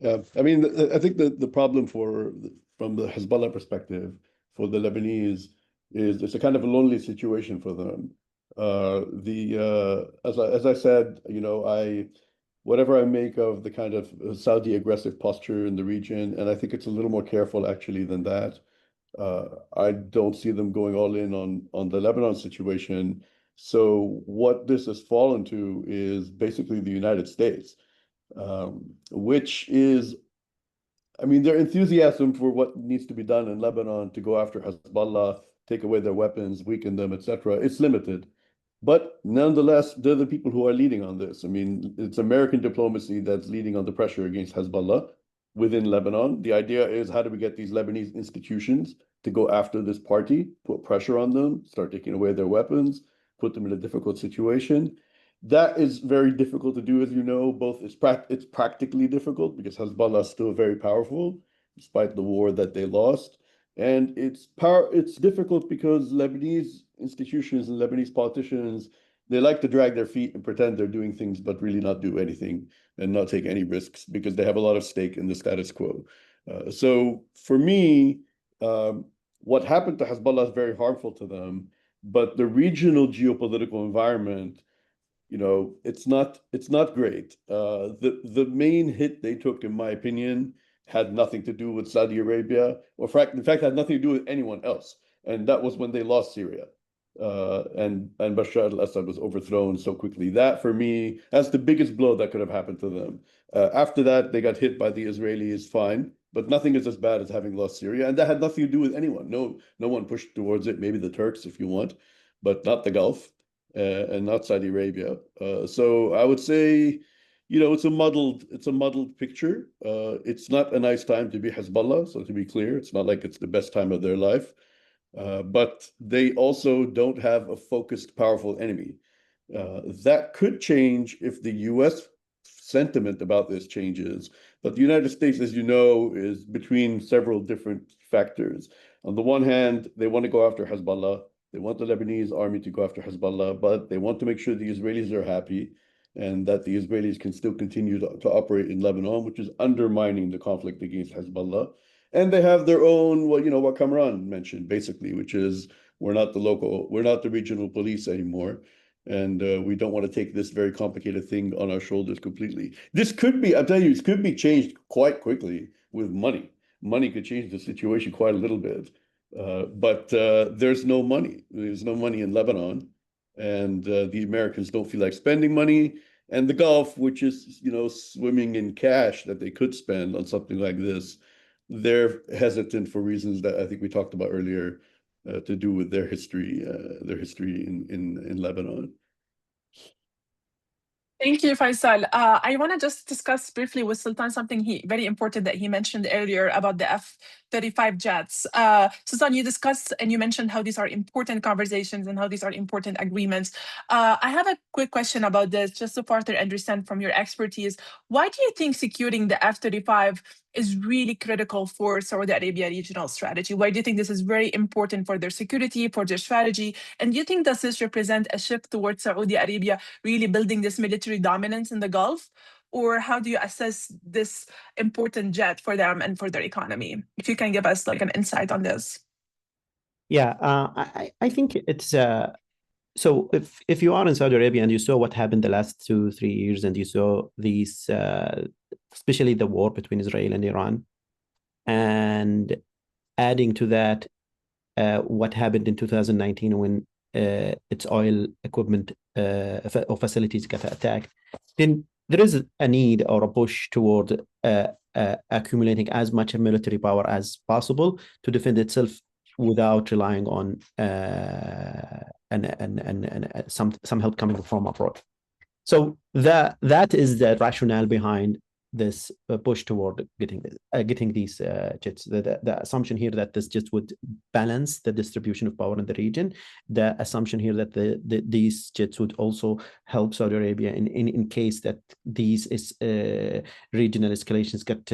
I mean, I think the problem from the Hezbollah perspective for the Lebanese is it's a kind of a lonely situation for them. As I said, whatever I make of the kind of Saudi aggressive posture in the region, and I think it's a little more careful actually than that. I don't see them going all in on the Lebanon situation. So what this has fallen to is basically the United States, which is, I mean, their enthusiasm for what needs to be done in Lebanon to go after Hezbollah, take away their weapons, weaken them, etc., it's limited. But nonetheless, they're the people who are leading on this. I mean, it's American diplomacy that's leading on the pressure against Hezbollah within Lebanon. The idea is, how do we get these Lebanese institutions to go after this party, put pressure on them, start taking away their weapons, put them in a difficult situation? That is very difficult to do, as you know. Both it's practically difficult because Hezbollah is still very powerful, despite the war that they lost. And it's difficult because Lebanese institutions and Lebanese politicians, they like to drag their feet and pretend they're doing things, but really not do anything and not take any risks because they have a lot of stake in the status quo. So for me, what happened to Hezbollah is very harmful to them, but the regional geopolitical environment, it's not great. The main hit they took, in my opinion, had nothing to do with Saudi Arabia, or in fact, had nothing to do with anyone else. And that was when they lost Syria. And Bashar al-Assad was overthrown so quickly. That, for me, that's the biggest blow that could have happened to them. After that, they got hit by the Israelis, fine, but nothing is as bad as having lost Syria. And that had nothing to do with anyone. No one pushed towards it, maybe the Turks, if you want, but not the Gulf, and not Saudi Arabia. So I would say, it's a muddled picture. It's not a nice time to be Hezbollah. So to be clear, it's not like it's the best time of their life. But they also don't have a focused, powerful enemy. That could change if the U.S. sentiment about this changes. But the United States, as you know, is between several different factors. On the one hand, they want to go after Hezbollah. They want the Lebanese army to go after Hezbollah, but they want to make sure the Israelis are happy and that the Israelis can still continue to operate in Lebanon, which is undermining the conflict against Hezbollah. And they have their own, what Kamran mentioned, basically, which is we're not the regional police anymore. And we don't want to take this very complicated thing on our shoulders completely. This could be, I'll tell you, it could be changed quite quickly with money. Money could change the situation quite a little bit. But there's no money. There's no money in Lebanon. And the Americans don't feel like spending money. And the Gulf, which is, swimming in cash that they could spend on something like this, they're hesitant for reasons that I think we talked about earlier, to do with their history in Lebanon. Thank you, Faysal. I want to just discuss briefly with Sultan something very important that he mentioned earlier about the F-35 jets. Sultan, you discussed and you mentioned how these are important conversations and how these are important agreements. I have a quick question about this, just to further understand from your expertise. Why do you think securing the F-35 is really critical for Saudi Arabia regional strategy? Why do you think this is very important for their security, for their strategy? And do you think does this represent a shift towards Saudi Arabia really building this military dominance in the Gulf? Or how do you assess this important jet for them and for their economy? If you can give us like an insight on this. Yeah, I think it's so if you are in Saudi Arabia and you saw what happened the last 2-3 years, and you saw these especially the war between Israel and Iran, and adding to that what happened in 2019 when its oil equipment or facilities got attacked, then there is a need or a push toward accumulating as much military power as possible to defend itself without relying on some help coming from abroad. So that is the rationale behind this push toward getting these jets. The assumption here that this just would balance the distribution of power in the region. The assumption here that these jets would also help Saudi Arabia in case that these regional escalations get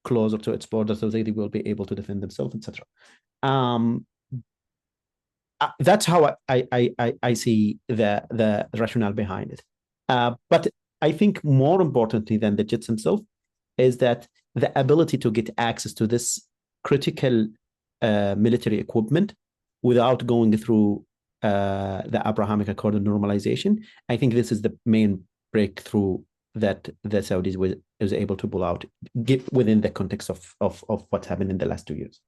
closer to its border, so they will be able to defend themselves, etc. That's how I see the rationale behind it. But I think more importantly than the jets themselves is that the ability to get access to this critical military equipment without going through the Abrahamic Accord and normalization. I think this is the main breakthrough that the Saudis was able to pull out within the context of what's happened in the last 2 years.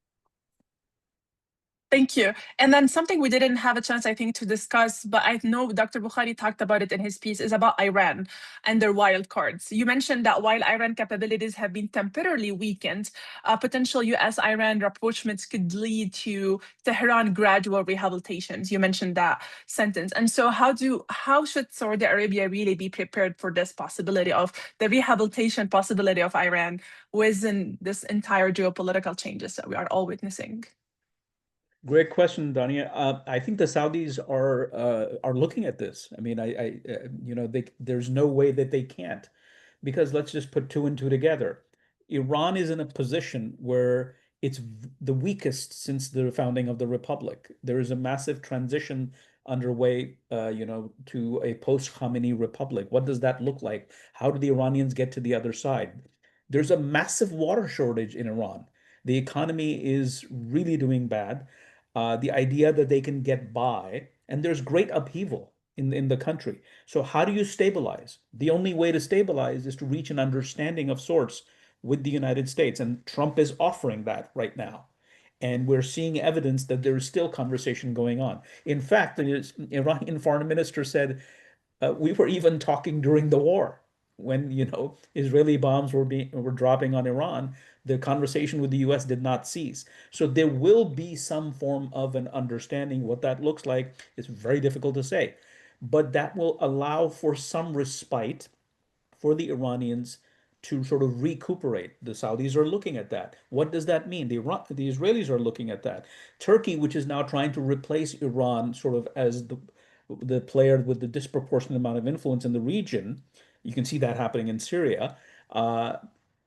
Thank you. And then something we didn't have a chance, I think, to discuss, but I know Dr. Bokhari talked about it in his piece, is about Iran and their wild cards. You mentioned that while Iran capabilities have been temporarily weakened, potential US-Iran rapprochements could lead to Tehran gradual rehabilitations. You mentioned that sentence. And so how should Saudi Arabia really be prepared for this possibility of the rehabilitation possibility of Iran within this entire geopolitical changes that we are all witnessing? Great question, Dania. I think the Saudis are looking at this. I mean, there's no way that they can't, because let's just put two and two together. Iran is in a position where it's the weakest since the founding of the republic. There is a massive transition underway, to a post-Khamenei republic. What does that look like? How do the Iranians get to the other side? There's a massive water shortage in Iran. The economy is really doing bad. The idea that they can get by, and there's great upheaval in the country. So how do you stabilize? The only way to stabilize is to reach an understanding of sorts with the United States, and Trump is offering that right now. And we're seeing evidence that there is still conversation going on. In fact, the Iranian foreign minister said, we were even talking during the war when Israeli bombs were dropping on Iran. The conversation with the US did not cease. So there will be some form of an understanding. What that looks like is very difficult to say, but that will allow for some respite for the Iranians to sort of recuperate. The Saudis are looking at that. What does that mean? The Israelis are looking at that. Turkey, which is now trying to replace Iran sort of as the player with the disproportionate amount of influence in the region, you can see that happening in Syria,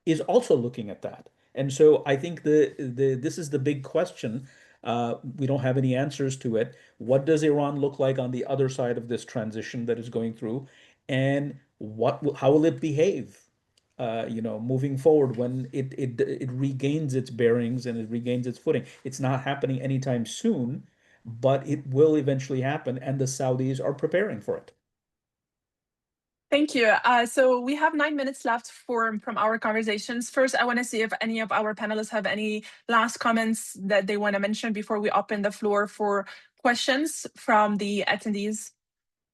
is also looking at that. And so I think this is the big question. We don't have any answers to it. What does Iran look like on the other side of this transition that is going through? And how will it behave, moving forward when it regains its bearings and it regains its footing? It's not happening anytime soon, but it will eventually happen, and the Saudis are preparing for it. Thank you. So we have 9 minutes left from our conversations. First, I want to see if any of our panelists have any last comments that they want to mention before we open the floor for questions from the attendees.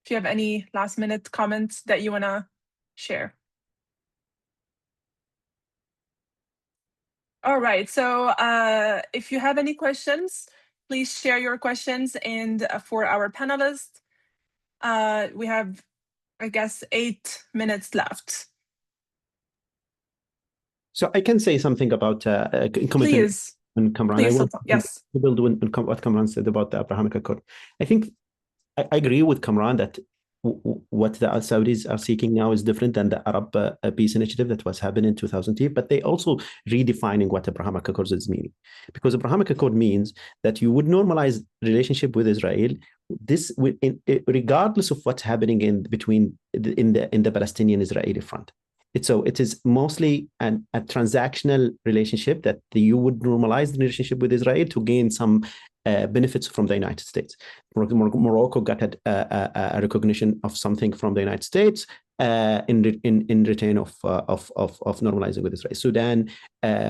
If you have any last minute comments that you want to share. All right, so if you have any questions, please share your questions. And for our panelists, we have, I guess, 8 minutes left. So I can say something about please, Kamran. Please, yes. To build on what Kamran said about the Abrahamic Accord. I think I agree with Kamran that what the Saudis are seeking now is different than the Arab Peace Initiative that was happening in 2010, but they also redefining what Abrahamic Accords is meaning. Because Abrahamic Accord means that you would normalize relationship with Israel, regardless of what's happening in the Palestinian-Israeli front. It is mostly a transactional relationship that you would normalize the relationship with Israel to gain some benefits from the United States. Morocco got a recognition of something from the United States in return of normalizing with Israel. Sudan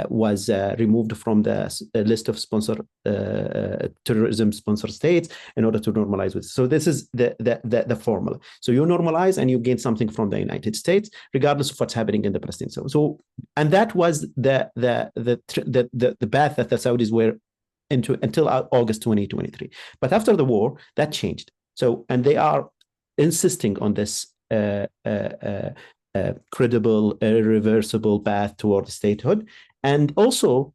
was removed from the list of terrorism sponsor states in order to normalize with. So this is the formula. So you normalize and you gain something from the United States, regardless of what's happening in the Palestine. So and that was the path that the Saudis were into until August 2023. But after the war, that changed. So, and they are insisting on this credible, irreversible path toward statehood. And also,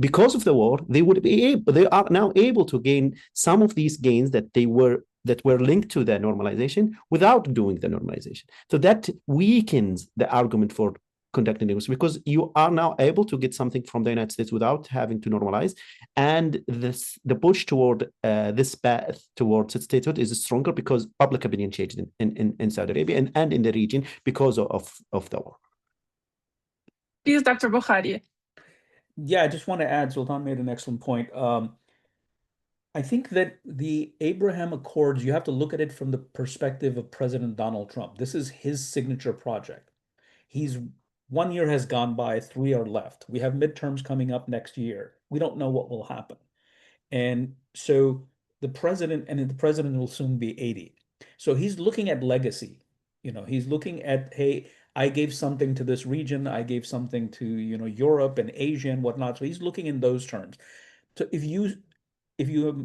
because of the war, they are now able to gain some of these gains that were linked to the normalization without doing the normalization. So that weakens the argument for conducting negotiations, because you are now able to get something from the United States without having to normalize, and the push toward this path towards statehood is stronger because public opinion changed in Saudi Arabia and in the region because of the war. Please, Dr. Bokhari. Yeah, I just want to add, Sultan made an excellent point. I think that the Abraham Accords, you have to look at it from the perspective of President Donald Trump. This is his signature project. He's 1 year has gone by, 3 are left. We have midterms coming up next year. We don't know what will happen. And so the president will soon be 80. So he's looking at legacy. He's looking at, hey, I gave something to this region, I gave something to, Europe and Asia and whatnot. So he's looking in those terms. So if you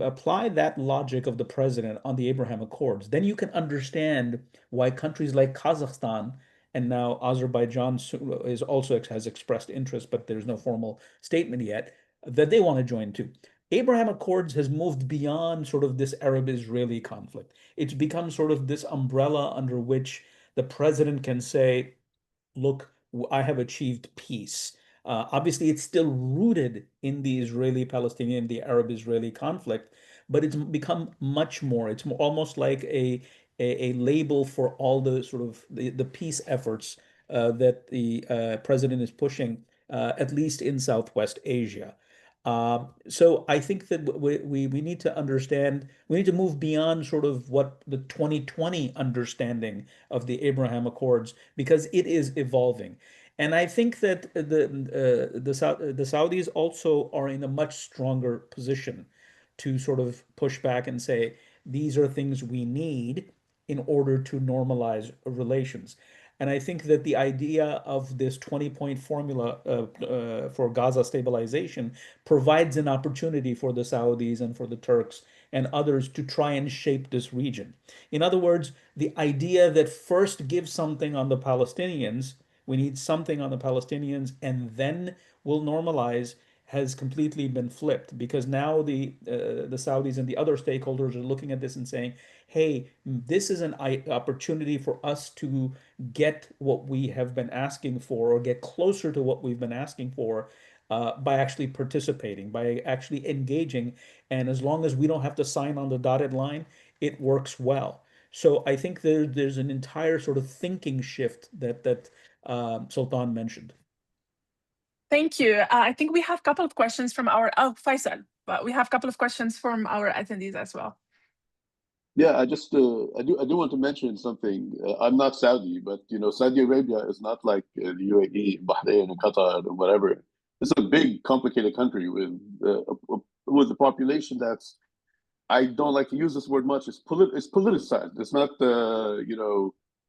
apply that logic of the president on the Abraham Accords, then you can understand why countries like Kazakhstan and now Azerbaijan is also has expressed interest, but there's no formal statement yet that they want to join too. Abraham Accords has moved beyond sort of this Arab-Israeli conflict. It's become sort of this umbrella under which the president can say, look, I have achieved peace. Obviously, it's still rooted in the Israeli-Palestinian, the Arab-Israeli conflict, but it's become much more. It's more, almost like a label for all the sort of the peace efforts that the president is pushing, at least in Southwest Asia. So I think that we need to understand, we need to move beyond sort of what the 2020 understanding of the Abraham Accords, because it is evolving. And I think that the Saudis also are in a much stronger position to sort of push back and say, these are things we need in order to normalize relations. And I think that the idea of this 20-point formula for Gaza stabilization provides an opportunity for the Saudis and for the Turks and others to try and shape this region. In other words, the idea that first give something on the Palestinians, we need something on the Palestinians, and then we'll normalize, has completely been flipped, because now the Saudis and the other stakeholders are looking at this and saying, hey, this is an opportunity for us to get what we have been asking for, or get closer to what we've been asking for, by actually participating, by actually engaging. And as long as we don't have to sign on the dotted line, it works well. So I think there's an entire sort of thinking shift that Sultan mentioned. Thank you. I think we have a couple of questions from Faysal, but we have a couple of questions from our attendees as well. Yeah, I do want to mention something. I'm not Saudi, but Saudi Arabia is not like the UAE, Bahrain, and Qatar, or whatever. It's a big, complicated country with a population that's, I don't like to use this word much. It's politicized. It's not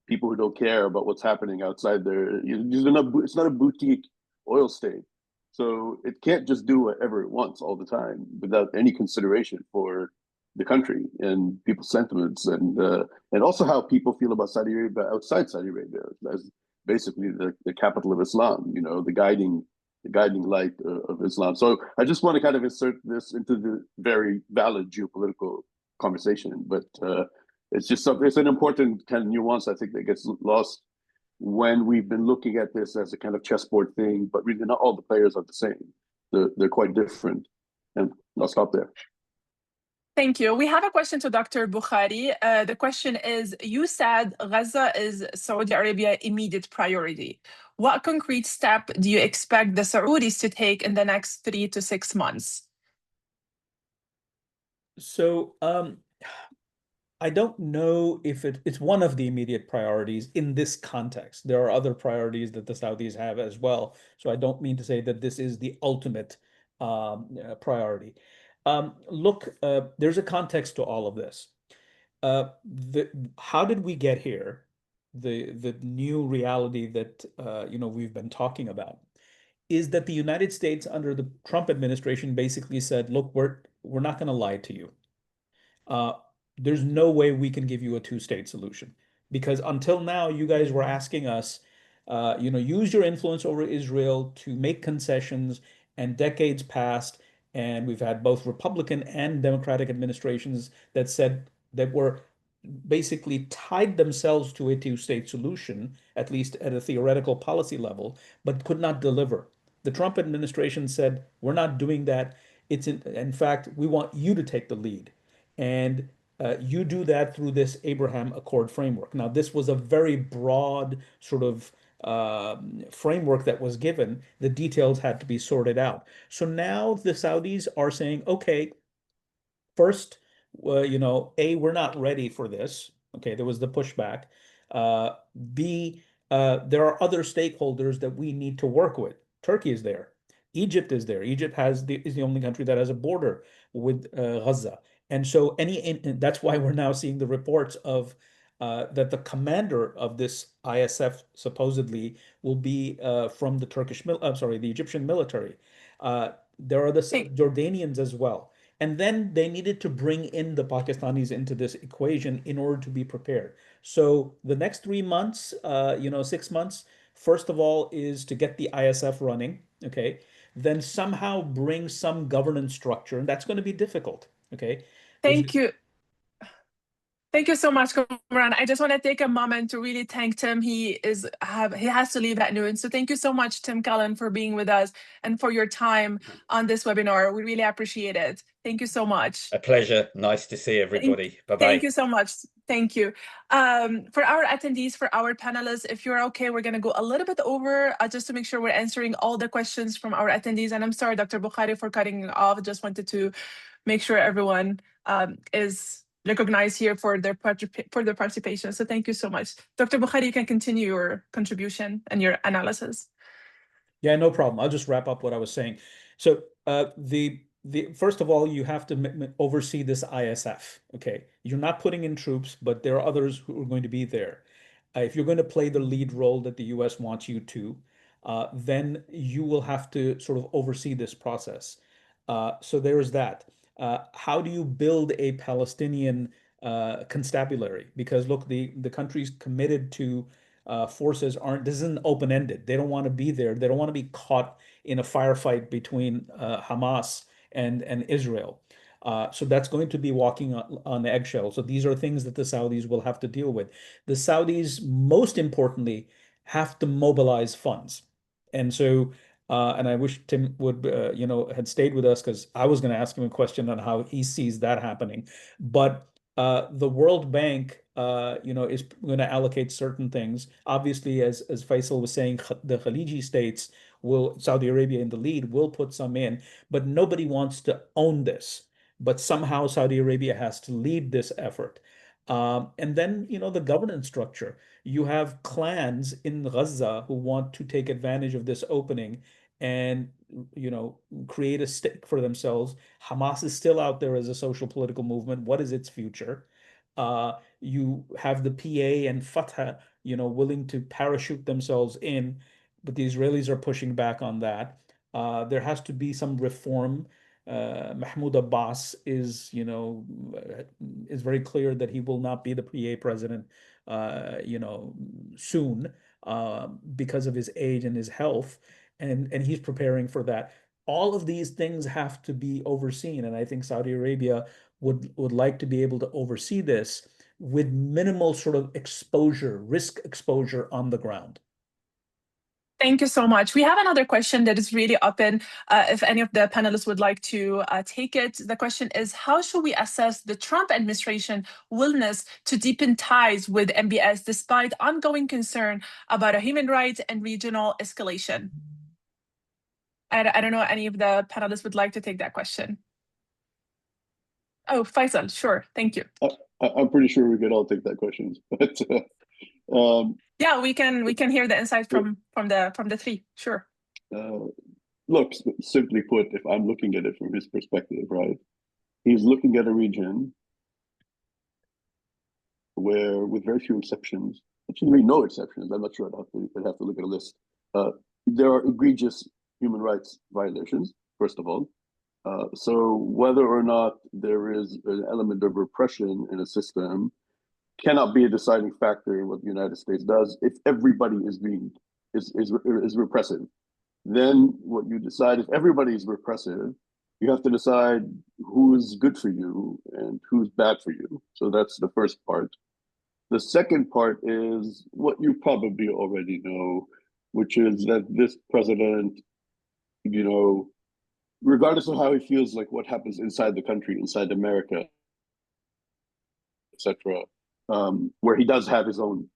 people who don't care about what's happening outside there. It's not a boutique oil state, so it can't just do whatever it wants all the time without any consideration for the country and people's sentiments, and also how people feel about Saudi Arabia outside Saudi Arabia as basically the capital of Islam. The guiding light of Islam. So I just want to kind of insert this into the very valid geopolitical conversation, but it's just something. It's an important kind of nuance, I think, that gets lost when we've been looking at this as a kind of chessboard thing, but really not all the players are the same. They're quite different. And I'll stop there. Thank you. We have a question to Dr. Bokhari. The question is, you said Gaza is Saudi Arabia immediate priority. What concrete step do you expect the Saudis to take in the next 3 to 6 months? So I don't know if it's one of the immediate priorities in this context. There are other priorities that the Saudis have as well. So I don't mean to say that this is the ultimate priority. Look, there's a context to all of this. How did we get here? The new reality that we've been talking about is that the United States under the Trump administration basically said, look, we're not going to lie to you. There's no way we can give you a two-state solution, because until now you guys were asking us, use your influence over Israel to make concessions, and decades passed, and we've had both Republican and Democratic administrations that said that were basically tied themselves to a two-state solution, at least at a theoretical policy level, but could not deliver. The Trump administration said, we're not doing that. In fact, we want you to take the lead. And you do that through this Abraham Accord framework. Now, this was a very broad sort of framework that was given. The details had to be sorted out. So now the Saudis are saying, okay, first, we're not ready for this. Okay, there was the pushback. B, there are other stakeholders that we need to work with. Turkey is there. Egypt is there. Egypt is the only country that has a border with Gaza. And so that's why we're now seeing the reports of that the commander of this ISF supposedly will be from the the Egyptian military. There are the Jordanians as well. And then they needed to bring in the Pakistanis into this equation in order to be prepared. So the next 3 months, 6 months, first of all, is to get the ISF running, okay? Then somehow bring some governance structure, and that's going to be difficult, okay? Thank you. Thank you so much, Kamran. I just want to take a moment to really thank Tim. He has to leave at noon. So thank you so much, Tim Callen, for being with us and for your time on this webinar. We really appreciate it. Thank you so much. A pleasure. Nice to see everybody. Bye-bye. Thank you so much. Thank you. For our attendees, for our panelists, if you're okay, we're going to go a little bit over just to make sure we're answering all the questions from our attendees. And I'm sorry, Dr. Bokhari, for cutting off. Just wanted to make sure everyone is recognized here for their participation. So thank you so much. Dr. Bokhari, you can continue your contribution and your analysis. Yeah, no problem. I'll just wrap up what I was saying. So first of all, you have to oversee this ISF, okay? You're not putting in troops, but there are others who are going to be there. If you're going to play the lead role that the US wants you to, then you will have to sort of oversee this process. So there is that. How do you build a Palestinian constabulary? Because look, the countries committed to forces this isn't open-ended. They don't want to be there. They don't want to be caught in a firefight between Hamas and Israel. So that's going to be walking on eggshells. So these are things that the Saudis will have to deal with. The Saudis, most importantly, have to mobilize funds. And so and I wish Tim would, had stayed with us, because I was going to ask him a question on how he sees that happening. But the World Bank, is going to allocate certain things. Obviously, as Faysal was saying, the Khaliji states Saudi Arabia in the lead, will put some in, but nobody wants to own this. But somehow Saudi Arabia has to lead this effort. And then, the governance structure. You have clans in Gaza who want to take advantage of this opening and, create a stake for themselves. Hamas is still out there as a social political movement. What is its future? You have the PA and Fatah, willing to parachute themselves in, but the Israelis are pushing back on that. There has to be some reform. Mahmoud Abbas is very clear that he will not be the PA president, soon, because of his age and his health, and he's preparing for that. All of these things have to be overseen, and I think Saudi Arabia would like to be able to oversee this with minimal sort of risk exposure on the ground. Thank you so much. We have another question that is really open. If any of the panelists would like to take it, the question is, how should we assess the Trump administration willingness to deepen ties with MBS despite ongoing concern about a human rights and regional escalation? I don't know any of the panelists would like to take that question. Oh, Faysal, sure. Thank you. I'm pretty sure we could all take that question, but yeah, we can hear the insight from the three. Sure. Look, simply put, if I'm looking at it from his perspective, right, he's looking at a region where, with very few exceptions, actually no exceptions, I'm not sure, I'd have to look at a list. There are egregious human rights violations, first of all. So whether or not there is an element of repression in a system cannot be a deciding factor in what the United States does if everybody is repressive. Then what you decide, if everybody is repressive, you have to decide who is good for you and who's bad for you. So that's the first part. The second part is what you probably already know, which is that this president, regardless of how he feels like what happens inside the country, inside America, etc., where he does have his own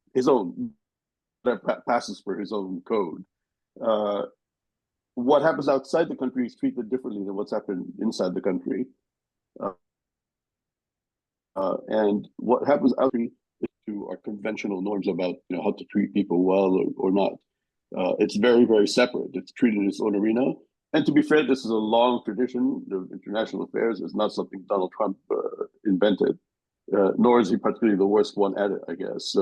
that passes for his own code. What happens outside the country is treated differently than what's happened inside the country. And what happens outside to our conventional norms about how to treat people well or not. It's very, very separate. It's treated in its own arena. And to be fair, this is a long tradition of international affairs. It's not something Donald Trump invented, nor is he particularly the worst one at it, I guess.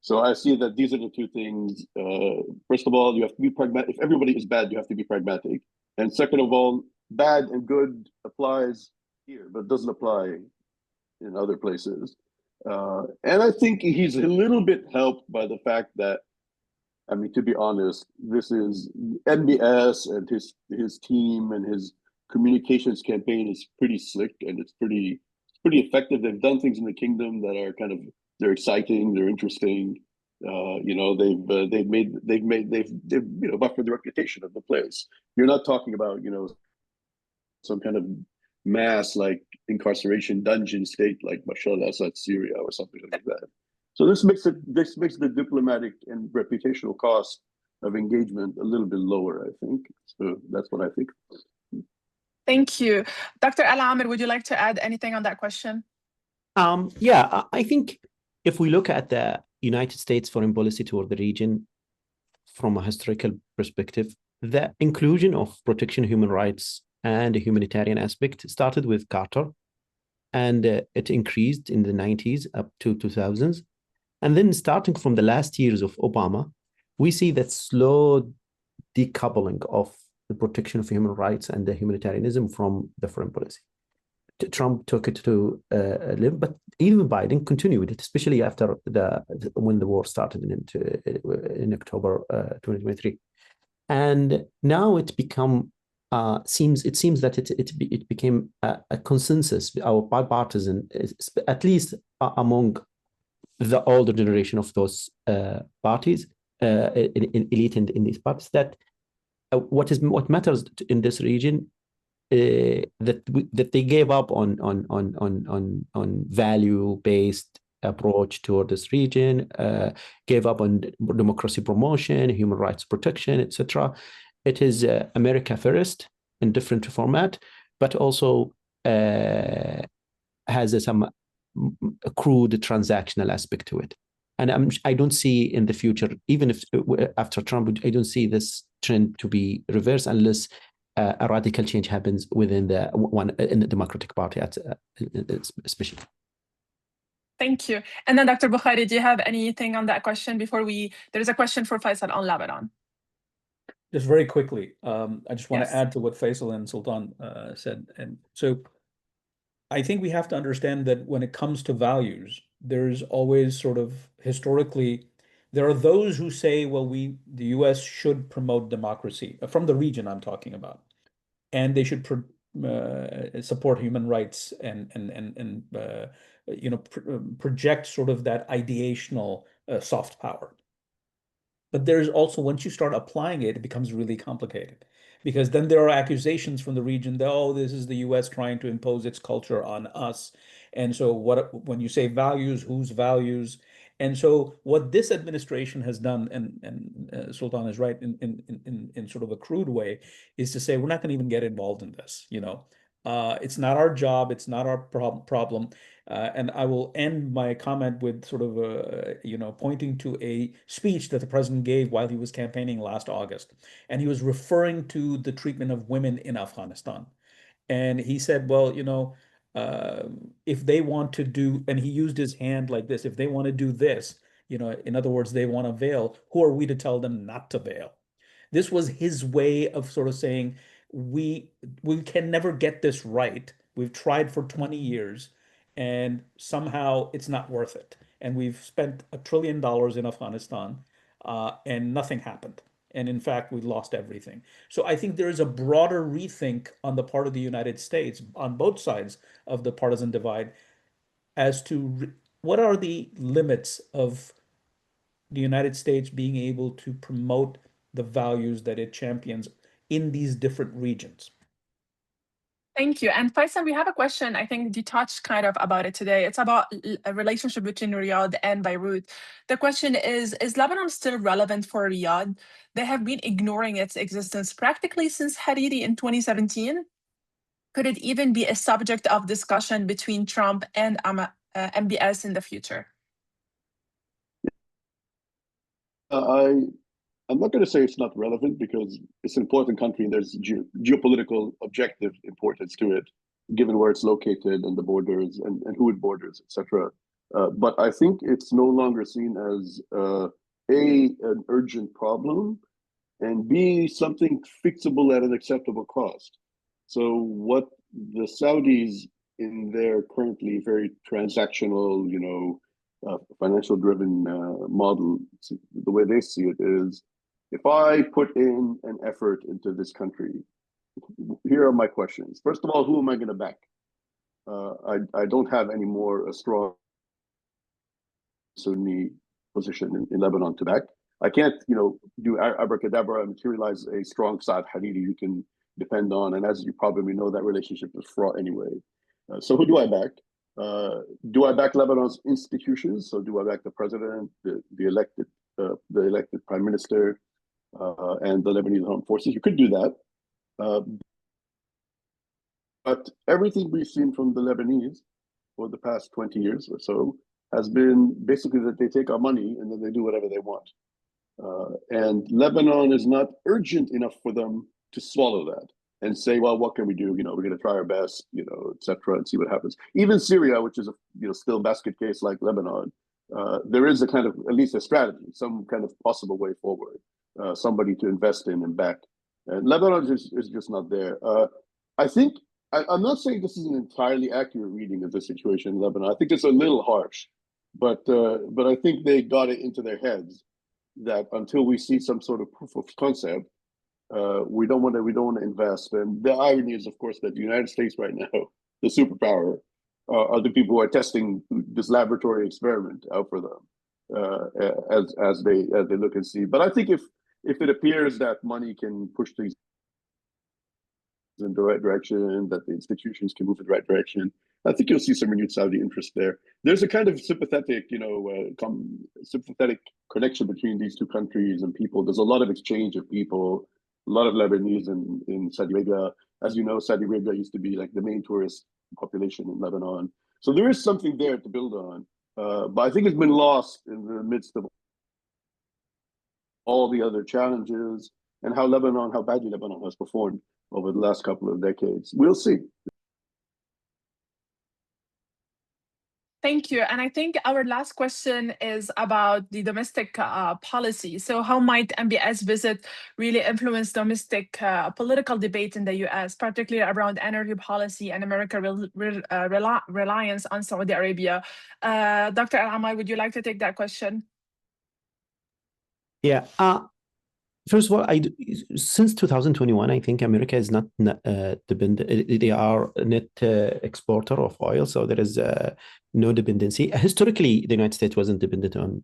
So I see that these are the two things. First of all, you have to be pragmatic. If everybody is bad, you have to be pragmatic. And second of all, bad and good applies here, but doesn't apply in other places. And I think he's a little bit helped by the fact that, I mean, to be honest, this is MBS and his team and his communications campaign is pretty slick and it's pretty effective. They've done things in the kingdom that are they're exciting, they're interesting. They've buffered the reputation of the place. You're not talking about some kind of mass like incarceration dungeon state like Bashar al-Assad Syria or something like that. So this makes the diplomatic and reputational cost of engagement a little bit lower, I think. So that's what I think. Thank you. Dr. Al-Amir, would you like to add anything on that question? Yeah, I think if we look at the United States foreign policy toward the region from a historical perspective, the inclusion of protection of human rights and a humanitarian aspect started with Carter, and it increased in the 90s up to 2000s. And then starting from the last years of Obama, we see that slow decoupling of the protection of human rights and the humanitarianism from the foreign policy. Trump took it to live, but even Biden continued it, especially after when the war started in October 2023. And now it seems that it became a consensus, our bipartisan, at least among the older generation of those parties, in elite in these parties, that what matters in this region, that they gave up on value-based approach toward this region, gave up on democracy promotion, human rights protection, etc. It is America first in different format, but also has some crude transactional aspect to it. And I don't see in the future, even if after Trump, I don't see this trend to be reversed unless a radical change happens within in the Democratic Party, especially. Thank you. And then Dr. Bokhari, do you have anything on that question before there's a question for Faysal on Lebanon. Just very quickly, I just want to add to what Faysal and Sultan said. And so I think we have to understand that when it comes to values, there's always sort of historically, there are those who say, well, the US should promote democracy from the region I'm talking about, and they should support human rights and project sort of that ideational soft power. But there's also, once you start applying it, it becomes really complicated, because then there are accusations from the region that, oh, this is the US trying to impose its culture on us. And so when you say values, whose values? And so what this administration has done, and Sultan is right in sort of a crude way, is to say, we're not going to even get involved in this. It's not our job. It's not our problem. And I will end my comment with sort of, pointing to a speech that the president gave while he was campaigning last August. And he was referring to the treatment of women in Afghanistan. And he said, well, if they want to do, and he used his hand like this, if they want to do this, in other words, they want to veil, who are we to tell them not to veil? This was his way of sort of saying, we can never get this right. We've tried for 20 years. And somehow it's not worth it. And we've spent $1 trillion in Afghanistan, and nothing happened. And in fact, we lost everything. So I think there is a broader rethink on the part of the United States, on both sides of the partisan divide, as to what are the limits of the United States being able to promote the values that it champions in these different regions. Thank you. And Faisal, we have a question. I think you touched kind of about it today. It's about a relationship between Riyadh and Beirut. The question is Lebanon still relevant for Riyadh? They have been ignoring its existence practically since Hariri in 2017. Could it even be a subject of discussion between Trump and MBS in the future? I'm not going to say it's not relevant because it's an important country and there's geopolitical objective importance to it, given where it's located and the borders and who it borders, etc. But I think it's no longer seen as an urgent problem, and B, something fixable at an acceptable cost. So what the Saudis in their currently very transactional, financial driven model, the way they see it is, if I put in an effort into this country, here are my questions. First of all, who am I going to back? I don't have any more a strong Sunni position in Lebanon to back. I can't, do abracadabra and materialize a strong Saad Hariri you can depend on. And as you probably know, that relationship is fraught anyway. So who do I back? Do I back Lebanon's institutions? So do I back the president, the elected prime minister, and the Lebanese armed forces? You could do that. But everything we've seen from the Lebanese for the past 20 years or so has been basically that they take our money and then they do whatever they want. And Lebanon is not urgent enough for them to swallow that and say, well, what can we do? We're going to try our best, et cetera, and see what happens. Even Syria, which is a still basket case like Lebanon, there is a kind of, at least a strategy, some kind of possible way forward, somebody to invest in and back. And Lebanon is just not there. I think, I'm not saying this is an entirely accurate reading of the situation in Lebanon. I think it's a little harsh, but I think they got it into their heads that until we see some sort of proof of concept, we don't want to invest. And the irony is, of course, that the United States right now, the superpower, are the people who are testing this laboratory experiment out for them as they look and see. But I think if it appears that money can push things in the right direction, that the institutions can move in the right direction, I think you'll see some renewed Saudi interest there. There's a kind of sympathetic, sympathetic connection between these two countries and people. There's a lot of exchange of people, a lot of Lebanese in Saudi Arabia. As you know, Saudi Arabia used to be like the main tourist population in Lebanon. So there is something there to build on. But I think it's been lost in the midst of all the other challenges and how badly Lebanon has performed over the last couple of decades. We'll see. Thank you. And I think our last question is about the domestic policy. So how might MBS visit really influence domestic political debate in the US, particularly around energy policy and America's reliance on Saudi Arabia? Dr. Al-Amai, would you like to take that question? Yeah. First of all, since 2021, I think America is not dependent. They are a net exporter of oil, so there is no dependency. Historically, the United States wasn't dependent on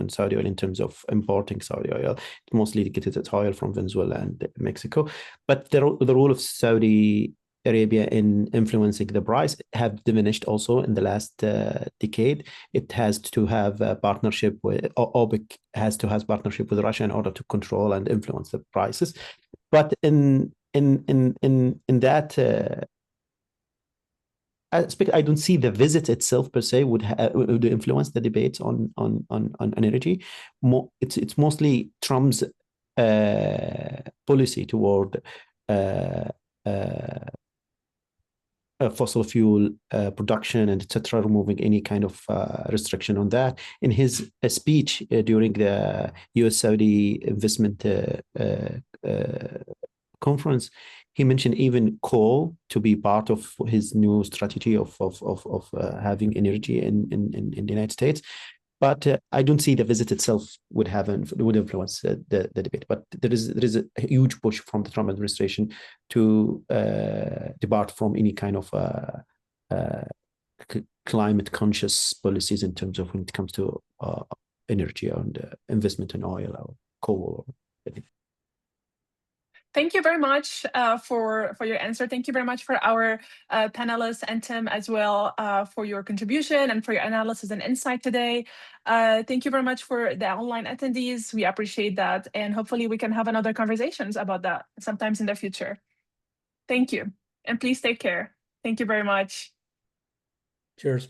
Saudi oil in terms of importing Saudi oil. It mostly gets its oil from Venezuela and Mexico. But the role of Saudi Arabia in influencing the price have diminished also in the last decade. It has to have a partnership with OPEC, has to have partnership with Russia in order to control and influence the prices. But in that aspect, I don't see the visit itself per se would influence the debates on energy. It's mostly Trump's policy toward fossil fuel production and etc., removing any kind of restriction on that. In his speech during the US-Saudi investment conference, he mentioned even coal to be part of his new strategy of having energy in the United States. But I don't see the visit itself would influence the debate. But there is a huge push from the Trump administration to depart from any kind of climate conscious policies in terms of when it comes to energy and investment in oil or coal or anything. Thank you very much for your answer. Thank you very much for our panelists and Tim as well for your contribution and for your analysis and insight today. Thank you very much for the online attendees. We appreciate that. And hopefully we can have another conversations about that sometimes in the future. Thank you. and please take care. Thank you very much. Cheers.